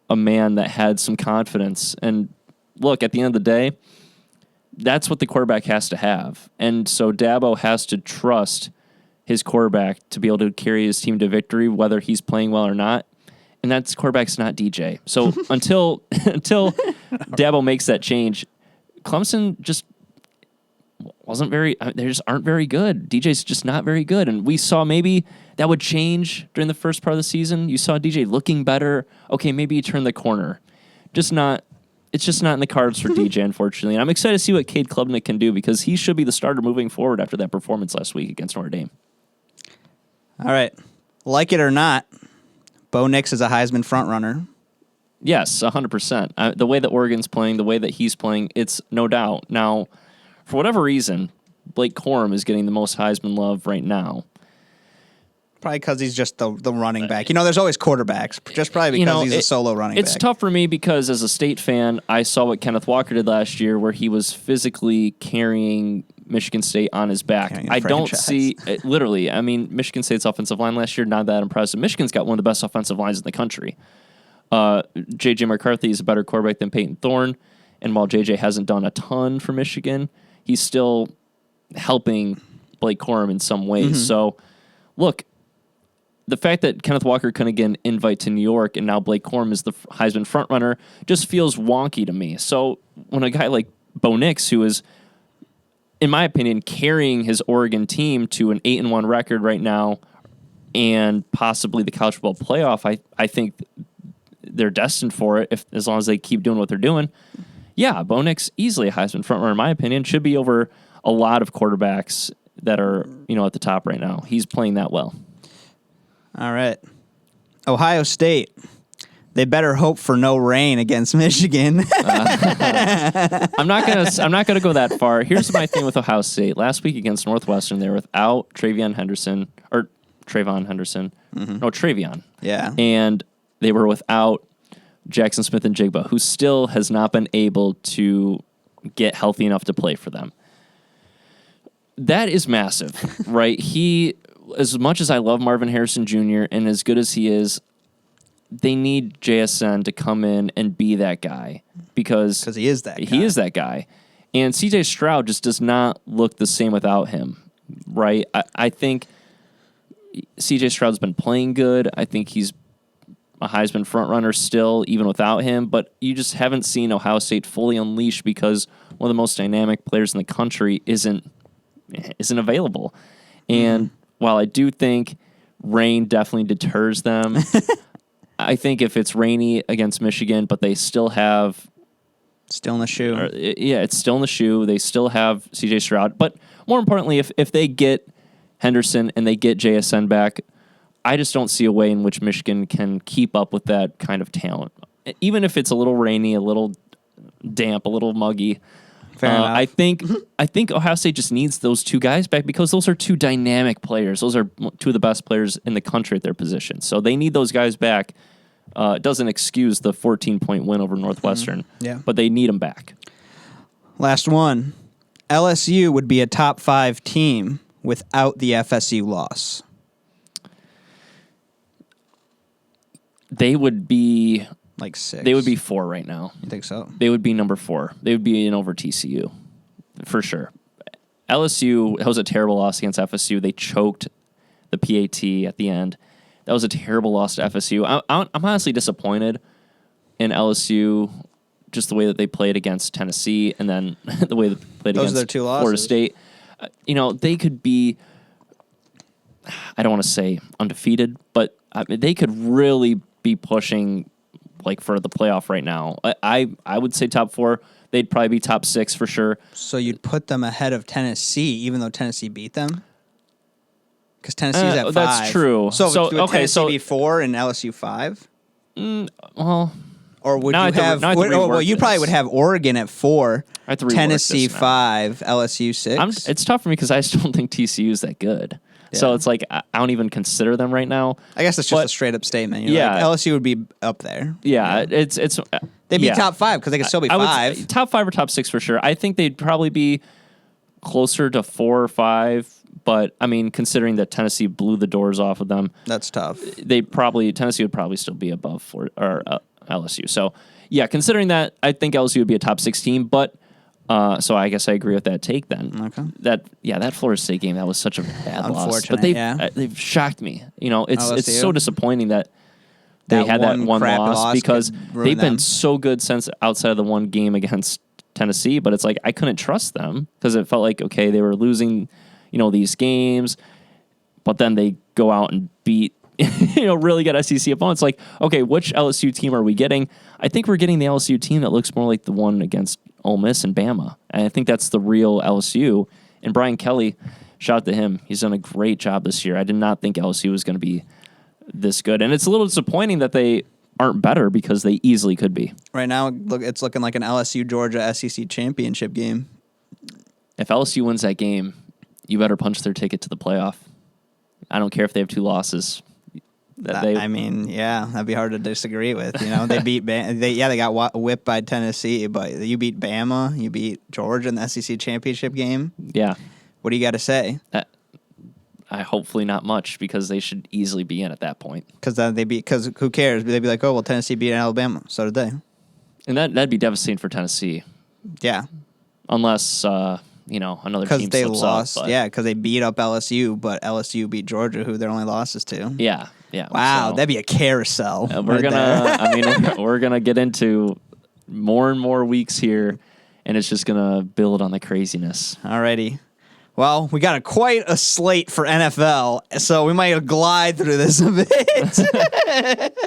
a man that had some confidence. And look, at the end of the day, that's what the quarterback has to have. And so Dabo has to trust his quarterback to be able to carry his team to victory, whether he's playing well or not. And that's quarterback's not DJ. So until Dabo makes that change, Clemson just wasn't very. They just aren't very good. DJ's just not very good. And we saw maybe that would change during the first part of the season. You saw DJ looking better. Okay, maybe you turn the corner. Just not. It's just not in the cards for DJ, unfortunately. And I'm excited to see what Cade Klubnik can do, because he should be the starter moving forward after that performance last week against Notre Dame.
All right. Like it or not, Bo Nix is a Heisman frontrunner.
Yes, 100%. The way that Oregon's playing, the way that he's playing, it's no doubt. Now, for whatever reason, Blake Corum is getting the most Heisman love right now.
Probably because he's just the running back. There's always quarterbacks, just probably because he's a solo running back.
It's tough for me because as a State fan, I saw what Kenneth Walker did last year, where he was physically carrying Michigan State on his back.
I don't
see, literally, I mean, Michigan State's offensive line last year, not that impressive. Michigan's got one of the best offensive lines in the country. J.J. McCarthy is a better quarterback than Peyton Thorne, and while J.J. hasn't done a ton for Michigan, he's still helping Blake Corum in some ways. So, look, the fact that Kenneth Walker couldn't get an invite to New York and now Blake Corum is the Heisman frontrunner just feels wonky to me. So when a guy like Bo Nix, who is, in my opinion, carrying his Oregon team to an 8-1 record right now and possibly the college football playoff, I think they're destined for it as long as they keep doing what they're doing. Yeah, Bo Nix, easily a Heisman frontrunner, in my opinion, should be over a lot of quarterbacks that are at the top right now. He's playing that well.
All right. Ohio State. They better hope for no rain against Michigan.
I'm not gonna go that far. Here's my thing with Ohio State. Last week against Northwestern, they were without Trayvon Henderson. No, Travion.
Yeah.
And they were without Jackson Smith and Jigba, who still has not been able to get healthy enough to play for them. That is massive, right? As much as I love Marvin Harrison Jr. and as good as he is, they need JSN to come in and be that guy because
he is that guy.
He is that guy. And CJ Stroud just does not look the same without him, right? I think CJ Stroud's been playing good. I think he's a Heisman frontrunner still, even without him. But you just haven't seen Ohio State fully unleashed because one of the most dynamic players in the country isn't available. And while I do think rain definitely deters them, I think if it's rainy against Michigan, but they still have...
Still in the shoe.
It's still in the shoe. They still have C.J. Stroud. But more importantly, if they get Henderson and they get JSN back, I just don't see a way in which Michigan can keep up with that kind of talent. Even if it's a little rainy, a little damp, a little muggy,
Fair enough.
I think Ohio State just needs those two guys back because those are two dynamic players. Those are two of the best players in the country at their position. So they need those guys back. It doesn't excuse the 14-point win over Northwestern.
Yeah.
But they need them back.
Last one. LSU would be a top 5 team without the FSU loss.
They would be
Like 6.
They would be 4 right now.
You think so?
They would be number 4. They would be in over TCU for sure. LSU, that was a terrible loss against FSU. They choked the PAT at the end. That was a terrible loss to FSU. I'm honestly disappointed in LSU, just the way that they played against Tennessee and then the way they played
Those are their
against
2 losses.
Florida State. They could be, I don't want to say undefeated, but they could really be pushing like for the playoff right now. I would say top 4. They'd probably be top 6 for sure.
So you'd put them ahead of Tennessee, even though Tennessee beat them? Because Tennessee's at 5.
That's true.
So would
okay,
Tennessee be 4 and LSU 5?
Well,
Or would
now I
you
have to-
have?
now I have to
Well,
rework
you probably
this.
would have Oregon at 4,
I have to rework
Tennessee
this now.
5, LSU 6.
It's tough for me because I still don't think TCU is that good. So
Yeah.
it's like I don't even consider them right now.
I guess that's just
but-
a straight up statement. You're
Yeah.
like, LSU would be up there.
Yeah, it's
They'd be
yeah.
top 5 because they could still be
I would
5.
say top 5 or top 6 for sure. I think they'd probably be closer to 4 or 5. But I mean, considering that Tennessee blew the doors off of them,
That's tough.
Tennessee would probably still be above LSU. So yeah, considering that, I think LSU would be a top 6 team. But so I guess I agree with that take then.
Okay.
That Florida State game, that was such a bad loss.
Unfortunate,
But they've shocked me. It's
LSU?
so disappointing that they
That
had that
one
one
crap
loss
loss
because
could ruin
they've been
them.
so good since outside of the one game against Tennessee. But it's like I couldn't trust them because it felt like okay, they were losing, these games, but then they go out and beat really good SEC opponents. Like, okay, which LSU team are we getting? I think we're getting the LSU team that looks more like the one against Ole Miss and Bama. And I think that's the real LSU. And Brian Kelly, shout out to him. He's done a great job this year. I did not think LSU was going to be this good. And it's a little disappointing that they aren't better because they easily could be.
Right now, it's looking like an LSU Georgia SEC championship game.
If LSU wins that game, you better punch their ticket to the playoff. I don't care if they have 2 losses.
I mean, yeah, that'd be hard to disagree with. They beat they got whipped by Tennessee, but you beat Bama, you beat Georgia in the SEC championship game.
Yeah.
What do you got to say?
Hopefully not much because they should easily be in at that point.
Because who cares? They'd be like, oh well, Tennessee beat Alabama, so did they.
And that'd be devastating for Tennessee,
Yeah,
unless another
because
team
they
slips
lost.
up. But
Yeah, because they beat up LSU, but LSU beat Georgia, who their only losses to.
yeah.
Wow,
So,
that'd be a carousel.
we're
right
gonna.
there.
I mean, we're gonna get into more and more weeks here, and it's just gonna build on the craziness.
Alrighty. Well, we got quite a slate for NFL, so we might glide through this a bit.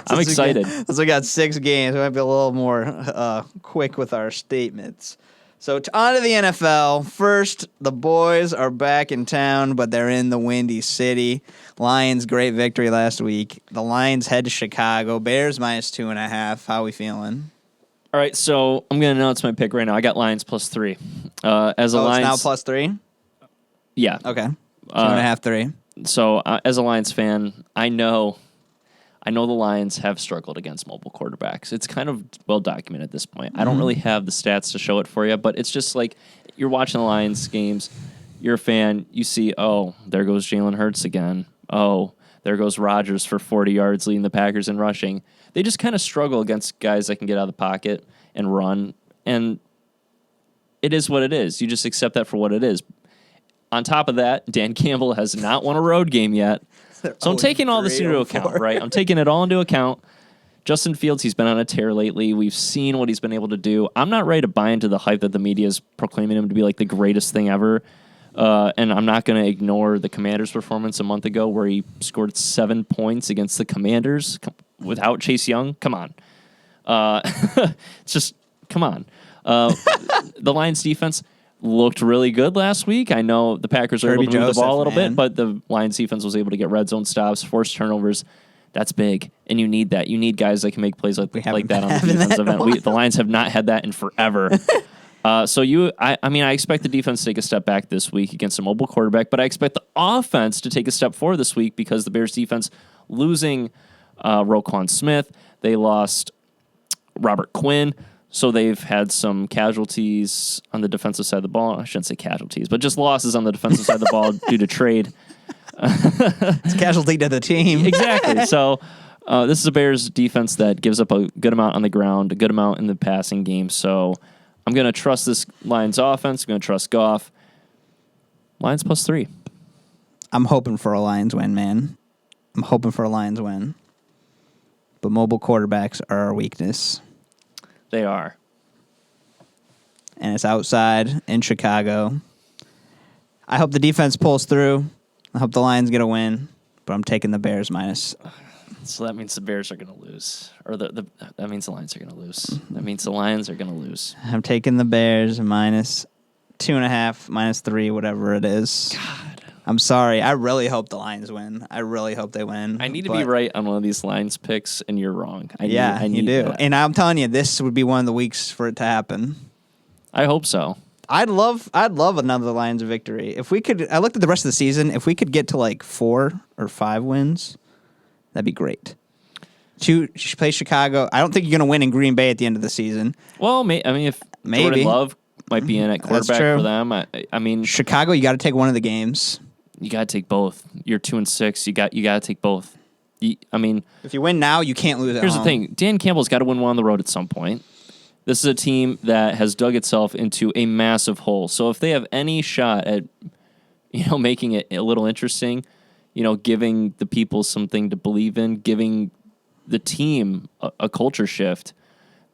I'm excited.
Since we got 6 games, we might be a little more quick with our statements. So on to the NFL. First, the boys are back in town, but they're in the Windy City. Lions, great victory last week. The Lions head to Chicago. Bears minus 2.5. How we feeling?
All right, so I'm gonna announce my pick right now. I got Lions +3. As a Lions,
It's now +3?
yeah.
Okay. 2.5, 3.
So as a Lions fan, I know the Lions have struggled against mobile quarterbacks. It's kind of well documented at this point. I don't really have the stats to show it for you, but it's just like you're watching the Lions games, you're a fan, you see, oh, there goes Jalen Hurts again. Oh, there goes Rodgers for 40 yards leading the Packers in rushing. They just kind of struggle against guys that can get out of the pocket and run, and it is what it is. You just accept that for what it is. On top of that, Dan Campbell has not won a road game yet. So I'm taking all this into account, right? I'm taking it all into account. Justin Fields, he's been on a tear lately. We've seen what he's been able to do. I'm not ready to buy into the hype that the media is proclaiming him to be like the greatest thing ever. And I'm not going to ignore the Commanders' performance a month ago where he scored 7 points against the Commanders without Chase Young. Come on. It's just, come on. The Lions defense looked really good last week. I know the Packers were able to move the ball a little bit, but the Lions defense was able to get red zone stops, force turnovers. That's big, and you need that. You need guys that can make plays like that on the defensive end. The Lions have not had that in forever. I expect the defense to take a step back this week against a mobile quarterback, but I expect the offense to take a step forward this week because the Bears defense losing Roquan Smith, they lost Robert Quinn, so they've had some casualties on the defensive side of the ball. I shouldn't say casualties, but just losses on the defensive side of the ball due to trade.
It's casualty to the team.
Exactly. So this is a Bears defense that gives up a good amount on the ground, a good amount in the passing game. So I'm going to trust this Lions offense. I'm going to trust Goff. Lions +3.
I'm hoping for a Lions win, man. I'm hoping for a Lions win. But mobile quarterbacks are our weakness.
They are.
And it's outside in Chicago. I hope the defense pulls through. I hope the Lions get a win. But I'm taking the Bears minus.
So that means the Bears are going to lose. Or that means the Lions are going to lose. That means the Lions are going to lose.
I'm taking the Bears minus 2.5, minus 3, whatever it is.
God.
I'm sorry. I really hope the Lions win. I really hope they win.
I need to be right on one of these Lions picks, and you're wrong. I need
you do.
that.
And I'm telling you, this would be one of the weeks for it to happen.
I hope so.
I'd love another Lions victory. If we could, I looked at the rest of the season. If we could get to like 4 or 5 wins, that'd be great. Play Chicago. I don't think you're going to win in Green Bay at the end of the season.
Well, if
Maybe.
Jordan Love might be in at quarterback
true.
for them, I mean,
Chicago, you got to take one of the games.
you got to take both. You're 2-6. You got to take both.
If you win now, you can't lose at
Here's
home.
the thing. Dan Campbell's got to win one on the road at some point. This is a team that has dug itself into a massive hole. So if they have any shot at, making it a little interesting, giving the people something to believe in, giving the team a culture shift,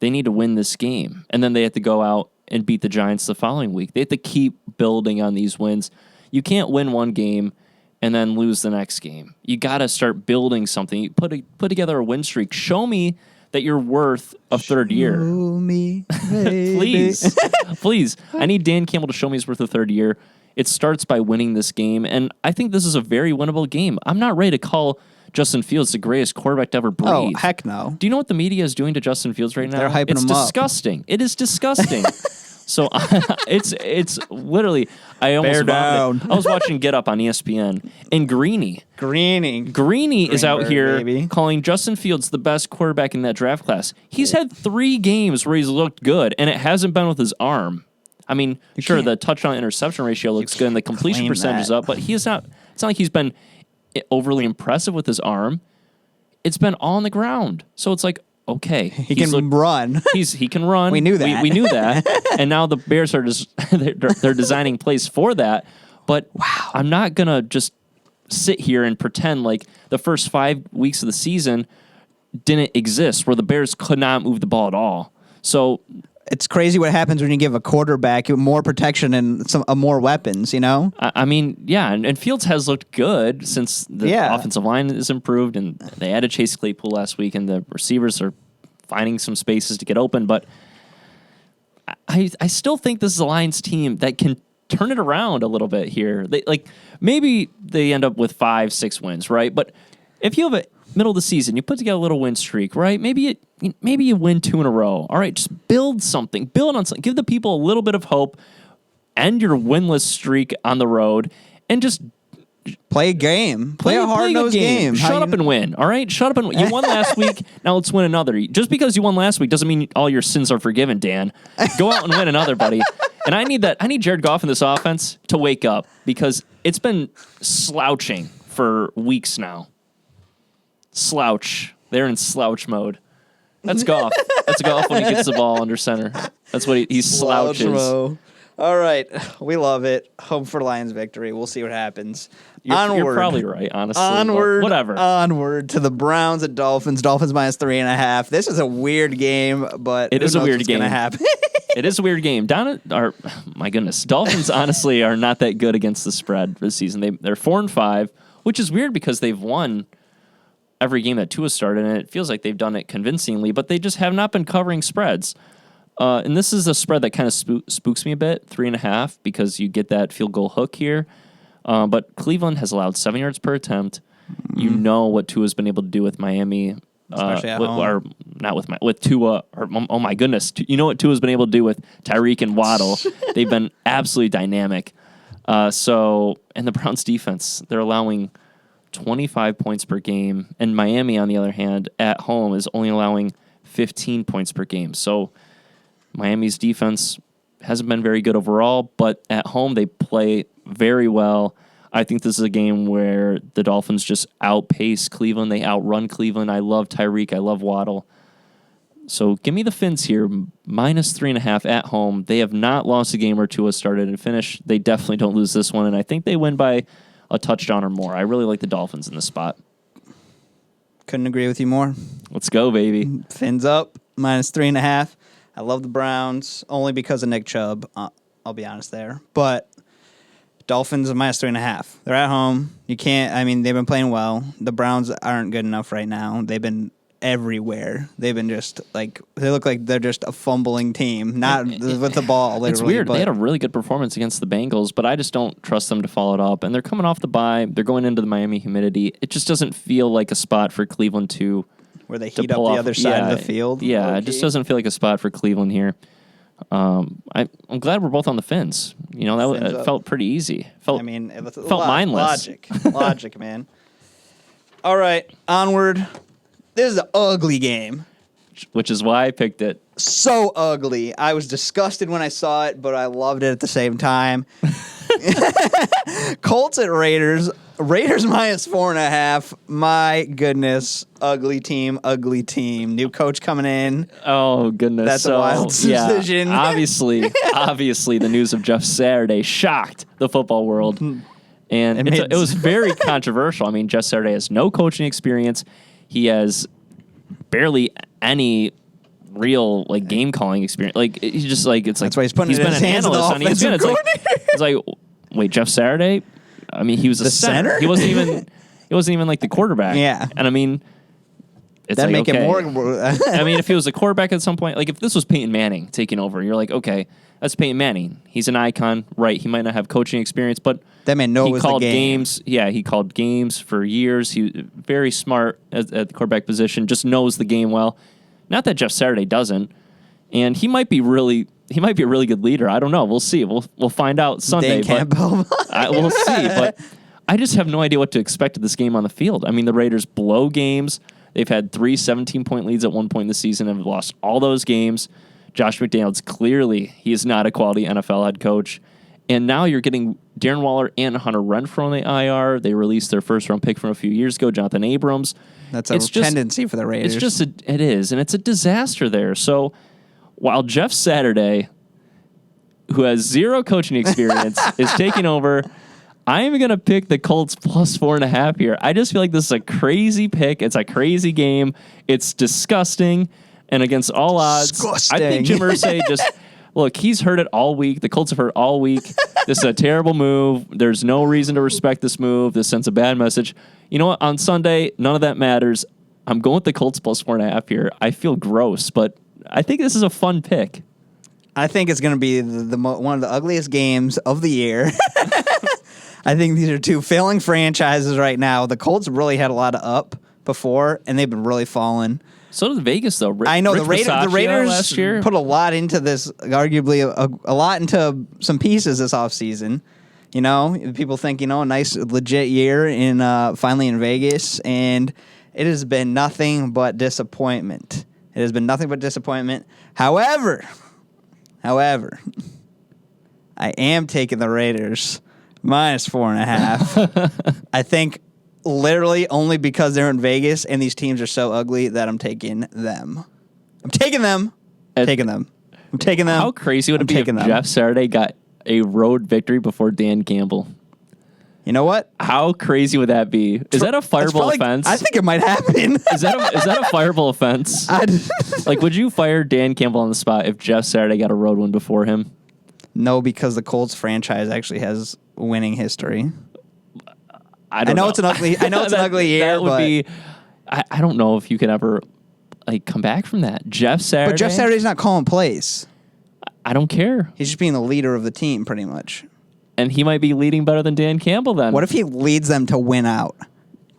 they need to win this game. And then they have to go out and beat the Giants the following week. They have to keep building on these wins. You can't win one game and then lose the next game. You got to start building something. You put together a win streak. Show me that you're worth a third year.
Show me, baby.
Please. I need Dan Campbell to show me he's worth a third year. It starts by winning this game, and I think this is a very winnable game. I'm not ready to call Justin Fields the greatest quarterback to ever breathe.
Oh, heck no.
Do you know what the media is doing to Justin Fields right now?
They're hyping
it's
him up.
disgusting. It is disgusting. So it's literally, I almost
Bear down.
vomited. I was watching Get Up on ESPN, and Greeny is out
Greenberg,
here
baby.
calling Justin Fields the best quarterback in that draft class. He's had 3 games where he's looked good, and it hasn't been with his arm. I mean, sure,
can't-
the touchdown interception ratio looks good, and the completion
claim
percentage is
that.
up, but he is not. It's not like he's been overly impressive with his arm. It's been all on the ground. So it's like, okay,
He can run.
He can run.
We knew that.
We knew that. And now the Bears are just they're designing plays for that. But I'm not gonna just sit here and pretend like the first 5 weeks of the season didn't exist, where the Bears could not move the ball at all. So
It's crazy what happens when you give a quarterback more protection and more weapons,
I mean, yeah, and Fields has looked good since the offensive line is improved, and they added Chase Claypool last week, and the receivers are finding some spaces to get open. But I still think this is a Lions team that can turn it around a little bit here. Maybe they end up with 5-6 wins, right? But if you have a middle of the season, you put together a little win streak, right? Maybe you win 2 in a row. All right, just build something. Build on something. Give the people a little bit of hope. End your winless streak on the road, and just
play a game. Play a hard-nosed game.
Shut up and win. All right, shut up and win. You won last week. Now let's win another. Just because you won last week doesn't mean all your sins are forgiven, Dan. Go out and win another, buddy. And I need that. I need Jared Goff in this offense to wake up, because it's been slouching for weeks now. Slouch. They're in slouch mode. That's Goff. That's Goff when he gets the ball under center. That's what he slouches.
All right. We love it. Hope for Lions victory. We'll see what happens.
You're probably right, honestly.
Onward.
Whatever.
Onward to the Browns at Dolphins. Dolphins minus 3.5. This is a weird game, but
It is a weird game.
Going to happen.
It is a weird game. My goodness, Dolphins honestly are not that good against the spread this season. They're 4-5, which is weird because they've won every game that Tua started, and it feels like they've done it convincingly, but they just have not been covering spreads. And this is a spread that kind of spooks me a bit, 3.5, because you get that field goal hook here. But Cleveland has allowed 7 yards per attempt. You know what Tua's been able to do with Miami
Especially at home.
Or not with Tua. Or, oh my goodness, you know what Tua's been able to do with Tyreek and Waddle? They've been absolutely dynamic. And the Browns defense, they're allowing 25 points per game, and Miami, on the other hand, at home is only allowing 15 points per game. So Miami's defense hasn't been very good overall, but at home they play very well. I think this is a game where the Dolphins just outpace Cleveland. They outrun Cleveland. I love Tyreek. I love Waddle. So give me the Fins here, -3.5 at home. They have not lost a game or two as started and finished. They definitely don't lose this one, and I think they win by a touchdown or more. I really like the Dolphins in this spot.
Couldn't agree with you more.
Let's go, baby.
Fins up, -3.5. I love the Browns, only because of Nick Chubb. I'll be honest there. But Dolphins are -3.5. They're at home. You can't, I mean, they've been playing well. The Browns aren't good enough right now. They've been everywhere. They've been just like, they look like they're just a fumbling team, not with the ball, literally.
It's weird.
But
they had a really good performance against the Bengals, but I just don't trust them to follow it up. And they're coming off the bye. They're going into the Miami humidity. It just doesn't feel like a spot for Cleveland to
where they heat up the other side of the field.
Yeah, it just doesn't feel like a spot for Cleveland here. I'm glad we're both on the Fins. You know, it felt pretty easy.
I mean, it was
felt mindless.
Logic, man. All right, onward. This is an ugly game.
Which is why I picked it.
So ugly. I was disgusted when I saw it, but I loved it at the same time. Colts at Raiders. Raiders -4.5. My goodness. Ugly team. New coach coming in.
Oh, goodness.
That's a wild decision.
Yeah, obviously, the news of Jeff Saturday shocked the football world. And it was very controversial. I mean, Jeff Saturday has no coaching experience. He has barely any real game calling experience. He's just it's
that's why he's putting
been an analyst on ESPN. It's like, wait, Jeff Saturday? I mean, he was the center. He wasn't even like the quarterback.
Yeah.
And I mean, it's
that make it more.
I mean, if he was a quarterback at some point, if this was Peyton Manning taking over, you're like, okay, that's Peyton Manning. He's an icon, right? He might not have coaching experience, but
that man knows
he called
the game.
games. Yeah, he called games for years. He was very smart at the quarterback position. Just knows the game well. Not that Jeff Saturday doesn't, and he might be a really good leader. I don't know. We'll see. We'll find out Sunday.
Dan Campbell.
We'll see. But I just have no idea what to expect of this game on the field. I mean, the Raiders blow games. They've had 3 17-point leads at one point in the season and have lost all those games. Josh McDaniels, clearly, he is not a quality NFL head coach. And now you're getting Darren Waller and Hunter Renfrow on the IR. They released their first-round pick from a few years ago, Jonathan Abrams.
That's a tendency for the Raiders.
It is, and it's a disaster there. So while Jeff Saturday, who has zero coaching experience, is taking over, I am going to pick the Colts +4.5 here. I just feel like this is a crazy pick. It's a crazy game. It's disgusting. And against all odds,
disgusting.
I think Jim Irsay look, he's heard it all week. The Colts have heard all week. This is a terrible move. There's no reason to respect this move. This sends a bad message. You know what? On Sunday, none of that matters. I'm going with the Colts +4.5 here. I feel gross, but I think this is a fun pick.
I think it's going to be one of the ugliest games of the year. I think these are two failing franchises right now. The Colts really had a lot of up before, and they've been really falling.
So did Vegas, though.
I know the Raiders
last year
put a lot into this, arguably a lot into some pieces this offseason. You know, people think, a nice, legit year finally in Vegas, and it has been nothing but disappointment. However, I am taking the Raiders -4.5. I think literally only because they're in Vegas and these teams are so ugly that I'm taking them. I'm taking them.
How crazy would it be if Jeff Saturday got a road victory before Dan Campbell?
You know what?
How crazy would that be? Is that a fireable offense?
I think it might happen.
Is that a fireable offense? Would you fire Dan Campbell on the spot if Jeff Saturday got a road win before him?
No, because the Colts franchise actually has winning history.
I know
it's an ugly. I know it's an ugly year.
That would be. I don't know if you could ever come back from that. Jeff Saturday.
But Jeff Saturday's not calling plays.
I don't care.
He's just being the leader of the team, pretty much.
And he might be leading better than Dan Campbell then.
What if he leads them to win out?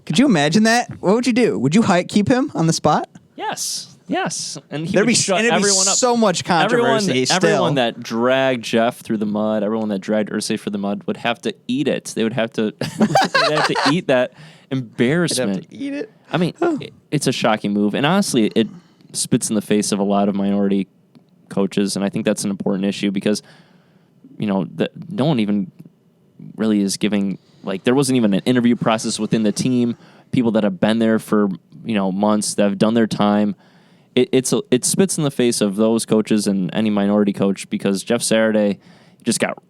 Could you imagine that? What would you do? Would you keep him on the spot?
Yes, and he
There'd
would
be
shut
and it'd be
everyone up.
so much controversy.
Everyone that dragged Jeff through the mud, everyone that dragged Irsay through the mud would have to eat it. They would have to, they'd have to eat that embarrassment.
eat it.
I mean, it's a shocking move, and honestly, it spits in the face of a lot of minority coaches, and I think that's an important issue because, no one even really is giving, there wasn't even an interview process within the team. People that have been there for months, that have done their time. It spits in the face of those coaches and any minority coach because Jeff Saturday just got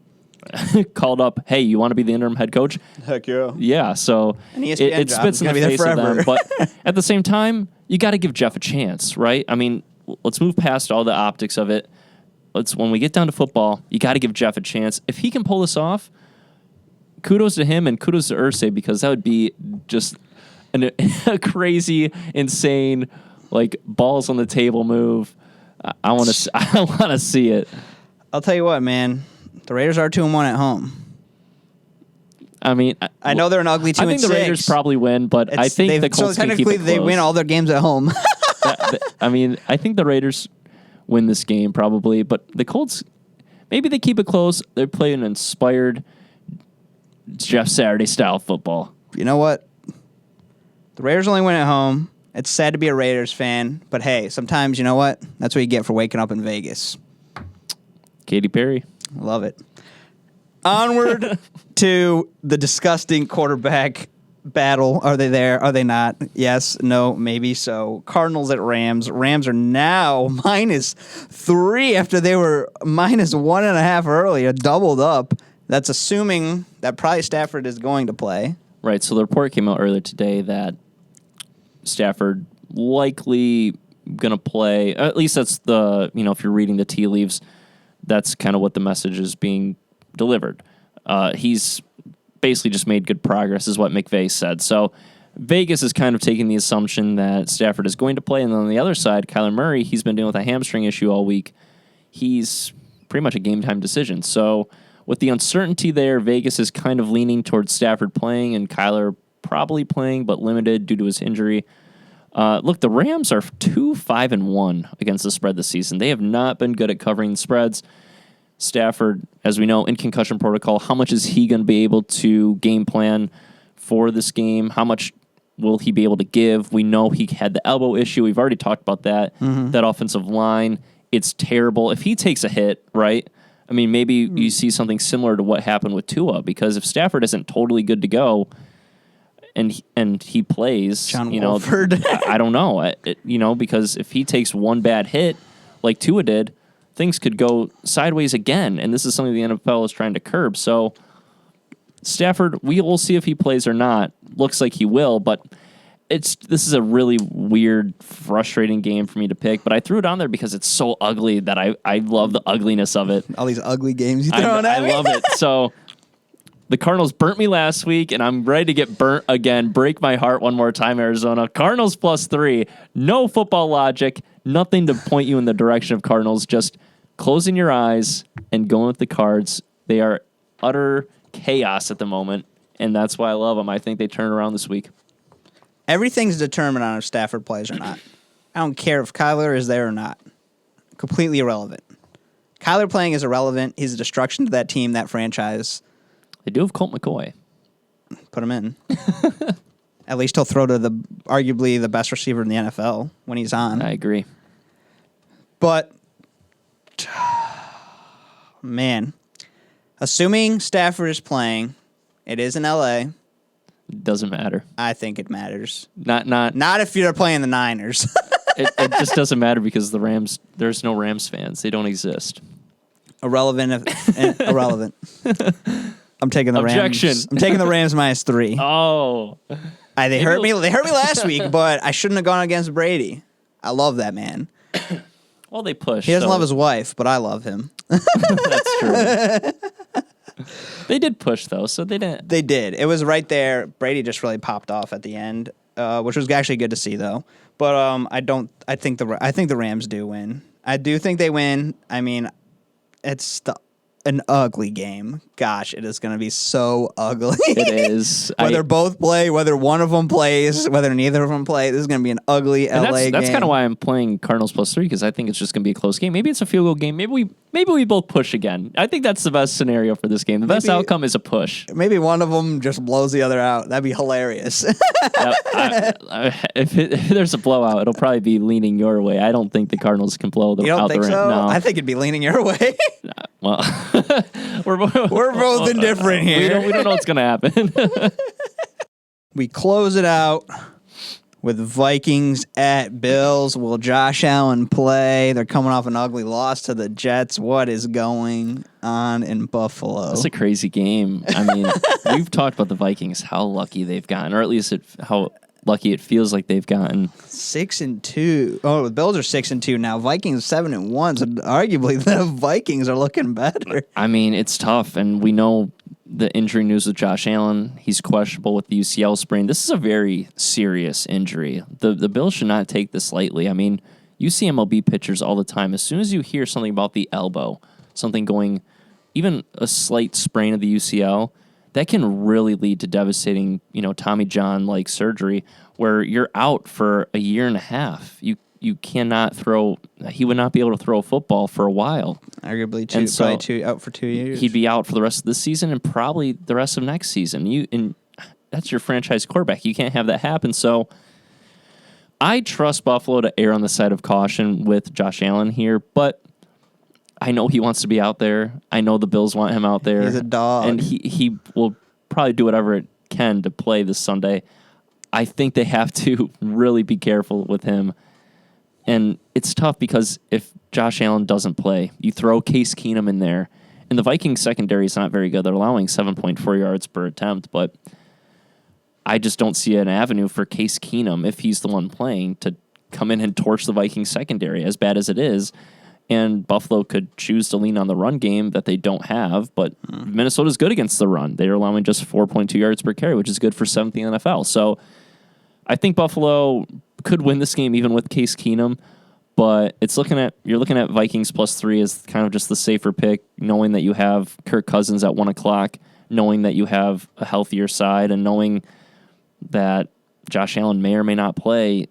called up. Hey, you want to be the interim head coach?
Heck yeah.
Yeah. So it spits in the face of them. But at the same time, you got to give Jeff a chance, right? I mean, let's move past all the optics of it. When we get down to football, you got to give Jeff a chance. If he can pull this off, kudos to him and kudos to Irsay because that would be just a crazy, insane, balls on the table move. I want to see it.
I'll tell you what, man. The Raiders are 2-1 at home.
I mean,
I know they're an ugly 2-6.
I think the Raiders probably win, but I think the Colts can keep it close.
They win all their games at home.
I mean, I think the Raiders win this game probably, but the Colts, maybe they keep it close. They play an inspired Jeff Saturday style football.
You know what? The Raiders only win at home. It's sad to be a Raiders fan, but hey, sometimes, you know what? That's what you get for waking up in Vegas.
Katy Perry.
Love it. Onward to the disgusting quarterback battle. Are they there? Are they not? Yes, no, maybe so. Cardinals at Rams. Rams are now -3 after they were -1.5 earlier, doubled up. That's assuming that probably Stafford is going to play.
Right, so the report came out earlier today that Stafford likely going to play. At least that's the, if you're reading the tea leaves, that's kind of what the message is being delivered. He's basically just made good progress, is what McVay said. So Vegas is kind of taking the assumption that Stafford is going to play. And then on the other side, Kyler Murray, he's been dealing with a hamstring issue all week. He's pretty much a game-time decision. So with the uncertainty there, Vegas is kind of leaning towards Stafford playing and Kyler probably playing, but limited due to his injury. Look, the Rams are 2-5-1 against the spread this season. They have not been good at covering spreads. Stafford, as we know, in concussion protocol, how much is he going to be able to game plan for this game? How much will he be able to give? We know he had the elbow issue. We've already talked about that. Mm-hmm. That offensive line, it's terrible. If he takes a hit, right? I mean, maybe you see something similar to what happened with Tua, because if Stafford isn't totally good to go, and he plays,
John Wolford.
I don't know, because if he takes one bad hit like Tua did, things could go sideways again, and this is something the NFL is trying to curb. So Stafford, we will see if he plays or not. Looks like he will, but this is a really weird, frustrating game for me to pick. But I threw it on there because it's so ugly that I love the ugliness of it.
All these ugly games you throwing at me.
I love it. So the Cardinals burnt me last week, and I'm ready to get burnt again. Break my heart one more time, Arizona. Cardinals +3. No football logic. Nothing to point you in the direction of Cardinals. Just closing your eyes and going with the Cards. They are utter chaos at the moment, and that's why I love them. I think they turn around this week.
Everything's determined on if Stafford plays or not. I don't care if Kyler is there or not. Completely irrelevant. Kyler playing is irrelevant. He's a destruction to that team, that franchise.
They do have Colt McCoy.
Put him in. At least he'll throw to arguably the best receiver in the NFL when he's on.
I agree.
But, man, assuming Stafford is playing, it is in L.A.,
doesn't matter.
I think it matters.
Not
if you're playing the Niners.
it just doesn't matter because the Rams. There's no Rams fans. They don't exist.
Irrelevant. I'm taking the
Objection.
Rams. I'm taking the Rams -3.
Oh,
they hurt me. They hurt me last week, but I shouldn't have gone against Brady. I love that man.
Well, they push.
He doesn't love his wife, but I love him.
That's true. They did push though, so they didn't.
They did. It was right there. Brady just really popped off at the end, which was actually good to see though. But I think the Rams do win. I do think they win. I mean, it's an ugly game. Gosh, it is going to be so ugly.
It is.
Whether both play, whether one of them plays, whether neither of them play, this is going to be an ugly LA game.
That's kind of why I'm playing Cardinals +3, because I think it's just going to be a close game. Maybe it's a field goal game. Maybe we both push again. I think that's the best scenario for this game. The best outcome is a push.
Maybe one of them just blows the other out. That'd be hilarious.
If there's a blowout, it'll probably be leaning your way. I don't think the Cardinals can blow
You don't
out
think
the
so?
No.
I think it'd be leaning your way.
Well, we're
both indifferent here.
We don't know what's going to happen.
We close it out with Vikings at Bills. Will Josh Allen play? They're coming off an ugly loss to the Jets. What is going on in Buffalo?
That's a crazy game. I mean, we've talked about the Vikings, how lucky they've gotten, or at least how lucky it feels like they've gotten.
6-2. Oh, the Bills are 6-2 now. Vikings 7-1. So arguably the Vikings are looking better.
I mean, it's tough, and we know the injury news with Josh Allen. He's questionable with the UCL sprain. This is a very serious injury. The Bills should not take this lightly. I mean, you see MLB pitchers all the time. As soon as you hear something about the elbow, something going, even a slight sprain of the UCL, that can really lead to devastating, Tommy John-like surgery where you're out for a year and a half. You cannot throw. He would not be able to throw a football for a while.
Arguably out for 2 years.
He'd be out for the rest of this season and probably the rest of next season. And that's your franchise quarterback. You can't have that happen. So I trust Buffalo to err on the side of caution with Josh Allen here, but I know he wants to be out there. I know the Bills want him out there.
He's a dog.
And he will probably do whatever it can to play this Sunday. I think they have to really be careful with him. And it's tough because if Josh Allen doesn't play, you throw Case Keenum in there, and the Vikings secondary is not very good. They're allowing 7.4 yards per attempt, but I just don't see an avenue for Case Keenum, if he's the one playing, to come in and torch the Vikings secondary, as bad as it is. And Buffalo could choose to lean on the run game that they don't have, but Minnesota's good against the run. They're allowing just 4.2 yards per carry, which is good for 7th in the NFL. So I think Buffalo could win this game even with Case Keenum, but you're looking at Vikings +3 as kind of just the safer pick, knowing that you have Kirk Cousins at 1:00, knowing that you have a healthier side, and knowing that Josh Allen may or may not play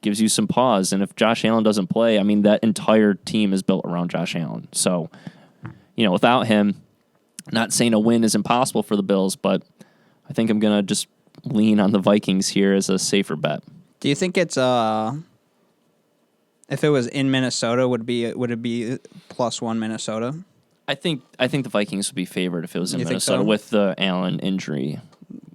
gives you some pause. And if Josh Allen doesn't play, I mean, that entire team is built around Josh Allen. So, without him, not saying a win is impossible for the Bills, but I think I'm going to just lean on the Vikings here as a safer bet.
Do you think it's if it was in Minnesota, would it be +1 Minnesota?
I think the Vikings would be favored if it was in Minnesota with the Allen injury.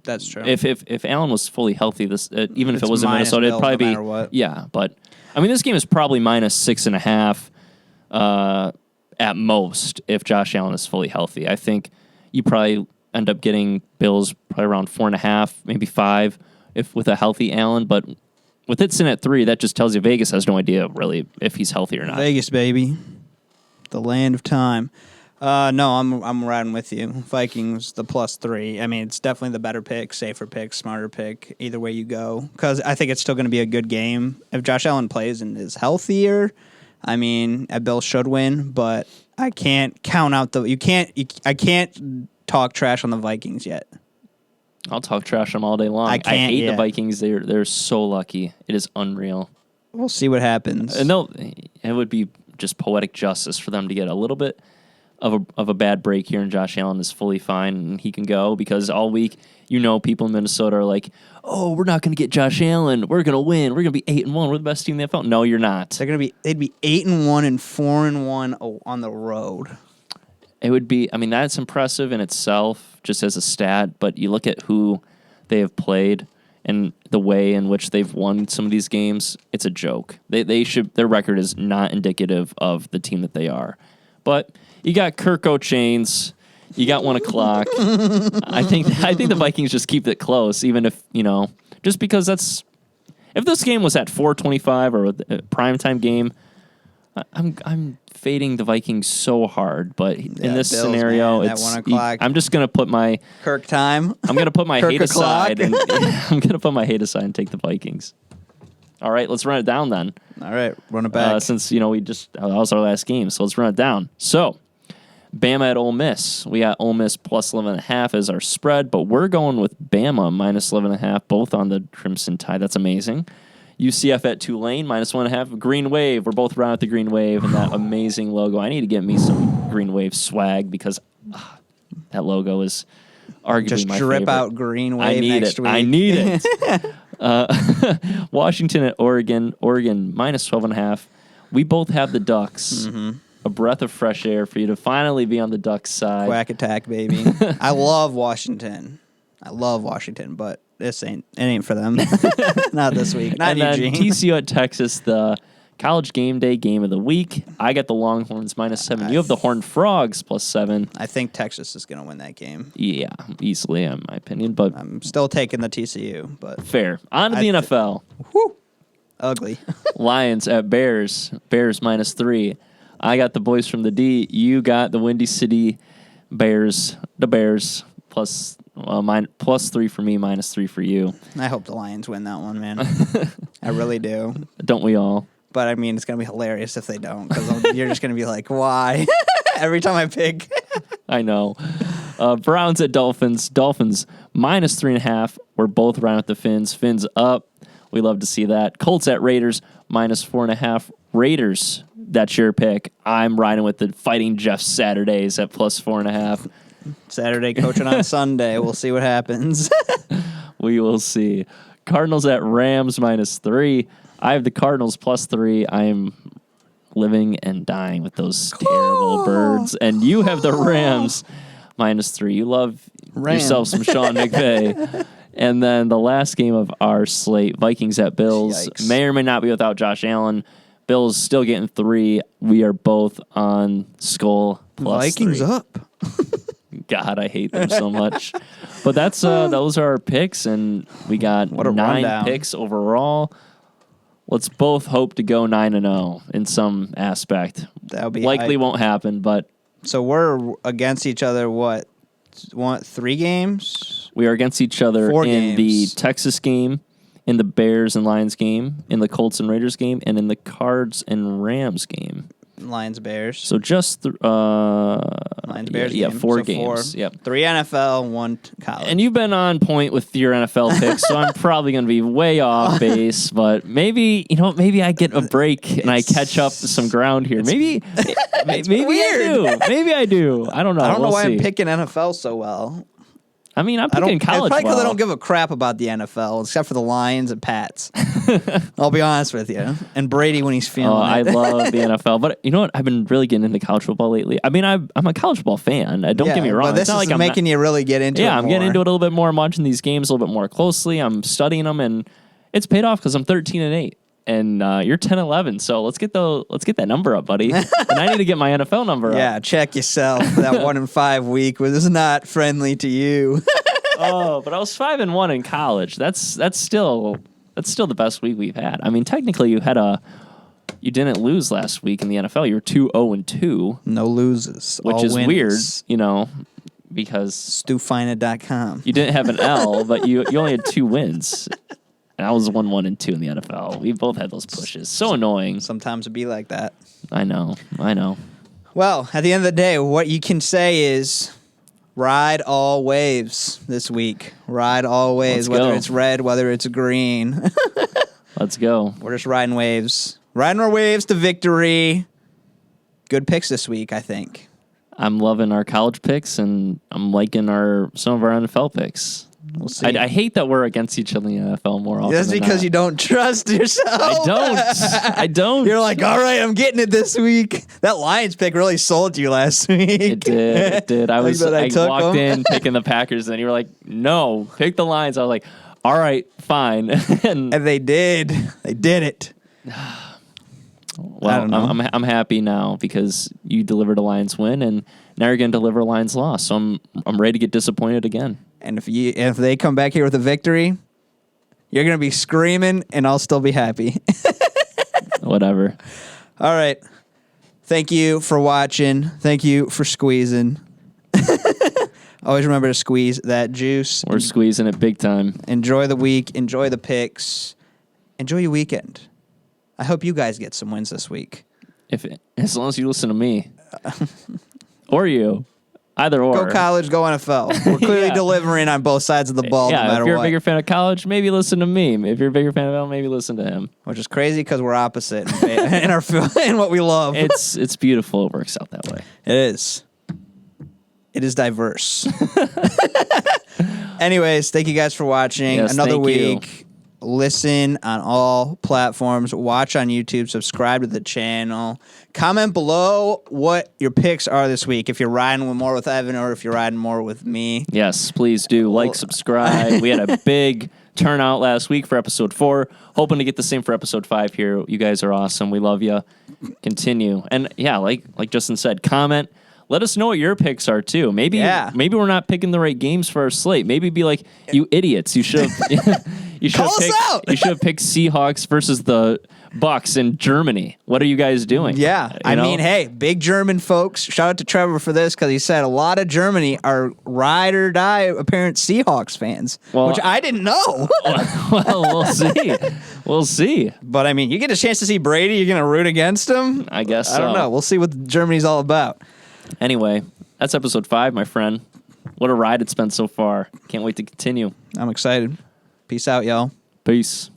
That's true.
If Allen was fully healthy, even if
It's
it was in Minnesota, it'd probably
no
be
matter what.
Yeah. But I mean, this game is probably -6.5 at most if Josh Allen is fully healthy. I think you probably end up getting Bills probably around 4.5, maybe 5, if with a healthy Allen. But with it sitting at 3, that just tells you Vegas has no idea really if he's healthy or not.
Vegas, baby, the land of time. No, I'm riding with you. Vikings, the +3. I mean, it's definitely the better pick, safer pick, smarter pick. Either way you go, because I think it's still going to be a good game. If Josh Allen plays and is healthier, I mean, Bills should win. But I can't count out I can't talk trash on the Vikings yet.
I'll talk trash on them all day long. I hate the Vikings. They're so lucky. It is unreal.
We'll see what happens.
And it would be just poetic justice for them to get a little bit of a bad break here, and Josh Allen is fully fine and he can go, because all week people in Minnesota are like, oh, we're not going to get Josh Allen. We're going to win. We're going to be 8-1. We're the best team in the NFL. No, you're not.
They'd be 8-1 and 4-1 on the road.
It would be. I mean, that's impressive in itself, just as a stat. But you look at who they have played and the way in which they've won some of these games. It's a joke. Their record is not indicative of the team that they are. But you got Kirk O'Chains. You got 1:00. I think the Vikings just keep it close, even if just because if this game was at 4:25 or a primetime game, I'm fading the Vikings so hard. But in this
Bills,
scenario,
man, at 1:00.
I'm just gonna put my
Kirk time.
I'm gonna put my
Kirk
hate aside,
o'clock.
and I'm gonna put my hate aside and take the Vikings. All right, let's run it down then.
All right, run it back.
Since that was our last game, so let's run it down. So, Bama at Ole Miss. We got Ole Miss plus 11.5 as our spread, but we're going with Bama minus 11.5, both on the Crimson Tide. That's amazing. UCF at Tulane minus 1.5. Green Wave. We're both around with the Green Wave and that amazing logo. I need to get me some Green Wave swag because that logo is arguably
Just
my
drip
favorite.
out Green Wave
I need
next
it.
week.
I need it. Washington at Oregon. Oregon minus 12.5. We both have the Ducks.
Mm-hmm.
A breath of fresh air for you to finally be on the Ducks side.
Quack attack, baby. I love Washington. But it ain't for them. Not this week. Not
And then
Eugene.
TCU at Texas, the college game day game of the week. I got the Longhorns minus 7. You have the Horned Frogs plus 7.
I think Texas is going to win that game.
Yeah, easily in my opinion, but
I'm still taking the TCU, but
fair. On to the NFL.
whew, ugly.
Lions at Bears. Bears minus 3. I got the boys from the D. You got the Windy City Bears. The Bears plus 3 for me, minus 3 for you.
I hope the Lions win that one, man. I really do.
Don't we all?
But I mean, it's going to be hilarious if they don't, because you're just going to be like, why? Every time I pick.
I know. Browns at Dolphins. Dolphins minus 3.5. We're both around with the Fins. Fins up. We love to see that. Colts at Raiders minus 4.5. Raiders. That's your pick. I'm riding with the Fighting Jeff Saturdays at plus 4.5.
Saturday coaching on Sunday. We'll see what happens.
We will see. Cardinals at Rams minus 3. I have the Cardinals plus 3. I am living and dying with those terrible birds. And you have the Rams minus 3. You love yourself some Sean McVay. And then the last game of our slate, Vikings at Bills.
Yikes.
May or may not be without Josh Allen. Bills still getting 3. We are both on Skull plus
Vikings
3.
up.
God, I hate them so much. But that's those are our picks, and we got
What a
9
rundown.
picks overall. Let's both hope to go 9-0 in some aspect.
That'll be
Likely
hype.
won't happen, but
So we're against each other, what? 3 games?
we are against each other
4
in
games.
the Texas game, in the Bears and Lions game, in the Colts and Raiders game, and in the Cards and Rams game.
Lions, Bears.
So just
Lions, Bears.
yeah,
game.
4
So
games. Yep.
3 NFL, 1 college.
And you've been on point with your NFL picks, so I'm probably going to be way off base. But maybe I get a break and I catch up to some ground here. Maybe
weird.
I do. I don't know.
I don't know
We'll
why
see.
I'm picking NFL so well.
I mean, I'm
I don't.
picking college.
It's probably because I
well.
don't give a crap about the NFL, except for the Lions and Pats. I'll be honest with you. And Brady when he's feeling
Oh, I
it.
love the NFL, but you know what? I've been really getting into college football lately. I mean, I'm a college football fan. Don't get me wrong.
But this
It's not
is
like I'm
making you really get into it.
I'm getting
more.
into it a little bit more. I'm watching these games a little bit more closely. I'm studying them, and it's paid off because I'm 13-8, and you're 10-11. So let's get that number up, buddy. And I need to get my NFL number up.
Yeah, check yourself. That 1-5 week was not friendly to you.
Oh, but I was 5-1 in college. That's still the best week we've had. I mean, technically, you didn't lose last week in the NFL. You were 2-0-2,
No loses.
which
all
is
wins.
weird, because
StuFina.com.
you didn't have an L, but you only had 2 wins. And I was 1-1-2 in the NFL. We both had those pushes. So annoying.
Sometimes it'd be like that.
I know.
Well, at the end of the day, what you can say is ride all waves this week. Ride all waves,
Let's
whether
go.
it's red, whether it's green.
Let's go.
We're just riding waves. Riding our waves to victory. Good picks this week, I think.
I'm loving our college picks, and I'm liking some of our NFL picks.
We'll see.
I hate that we're against each other in the NFL more often.
That's
than
because
not.
you don't trust yourself.
I don't.
You're like, all right, I'm getting it this week. That Lions pick really sold you last week.
It did. I
Like that I took
walked
them.
in picking the Packers, and you were like, "No, pick the Lions." I was like, "All right, fine." and
And they did. They did it.
well,
I don't know.
I'm happy now because you delivered a Lions win, and now you're going to deliver a Lions loss. So I'm ready to get disappointed again.
And if they come back here with a victory, you're gonna be screaming, and I'll still be happy.
Whatever.
All right. Thank you for watching. Thank you for squeezing. Always remember to squeeze that juice.
We're squeezing it big time.
Enjoy the week. Enjoy the picks. Enjoy your weekend. I hope you guys get some wins this week.
As long as you listen to me. or you. Either or.
Go college, go NFL. We're clearly
Yeah.
delivering on both sides of the ball, no
Yeah,
matter
if you're
what.
a bigger fan of college, maybe listen to me. If you're a bigger fan of NFL, maybe listen to him.
Which is crazy because we're opposite in our in what we love.
It's beautiful. It works out that way.
It is. It is diverse. Anyways, thank you guys for watching.
Yes,
Another
thank you.
week. Listen on all platforms. Watch on YouTube. Subscribe to the channel. Comment below what your picks are this week. If you're riding more with Evan or if you're riding more with me.
Yes, please do. Like, subscribe. We had a big turnout last week for episode 4. Hoping to get the same for episode 5 here. You guys are awesome. We love you. Continue. And yeah, like Justin said, comment. Let us know what your picks are too. Maybe we're not picking the right games for our slate. Maybe be like, you idiots. You should have
Call us out.
You should have picked Seahawks versus the Bucks in Germany. What are you guys doing?
Yeah.
You know?
mean, hey, big German folks. Shout out to Trevor for this because he said a lot of Germany are ride or die apparent Seahawks fans,
Well,
which I didn't know.
Well, we'll see. We'll see.
But I mean, you get a chance to see Brady. You're going to root against him?
I guess
I don't
so.
know. We'll see what Germany's all about.
Anyway, that's episode 5, my friend. What a ride it's been so far. Can't wait to continue.
I'm excited. Peace out, y'all.
Peace.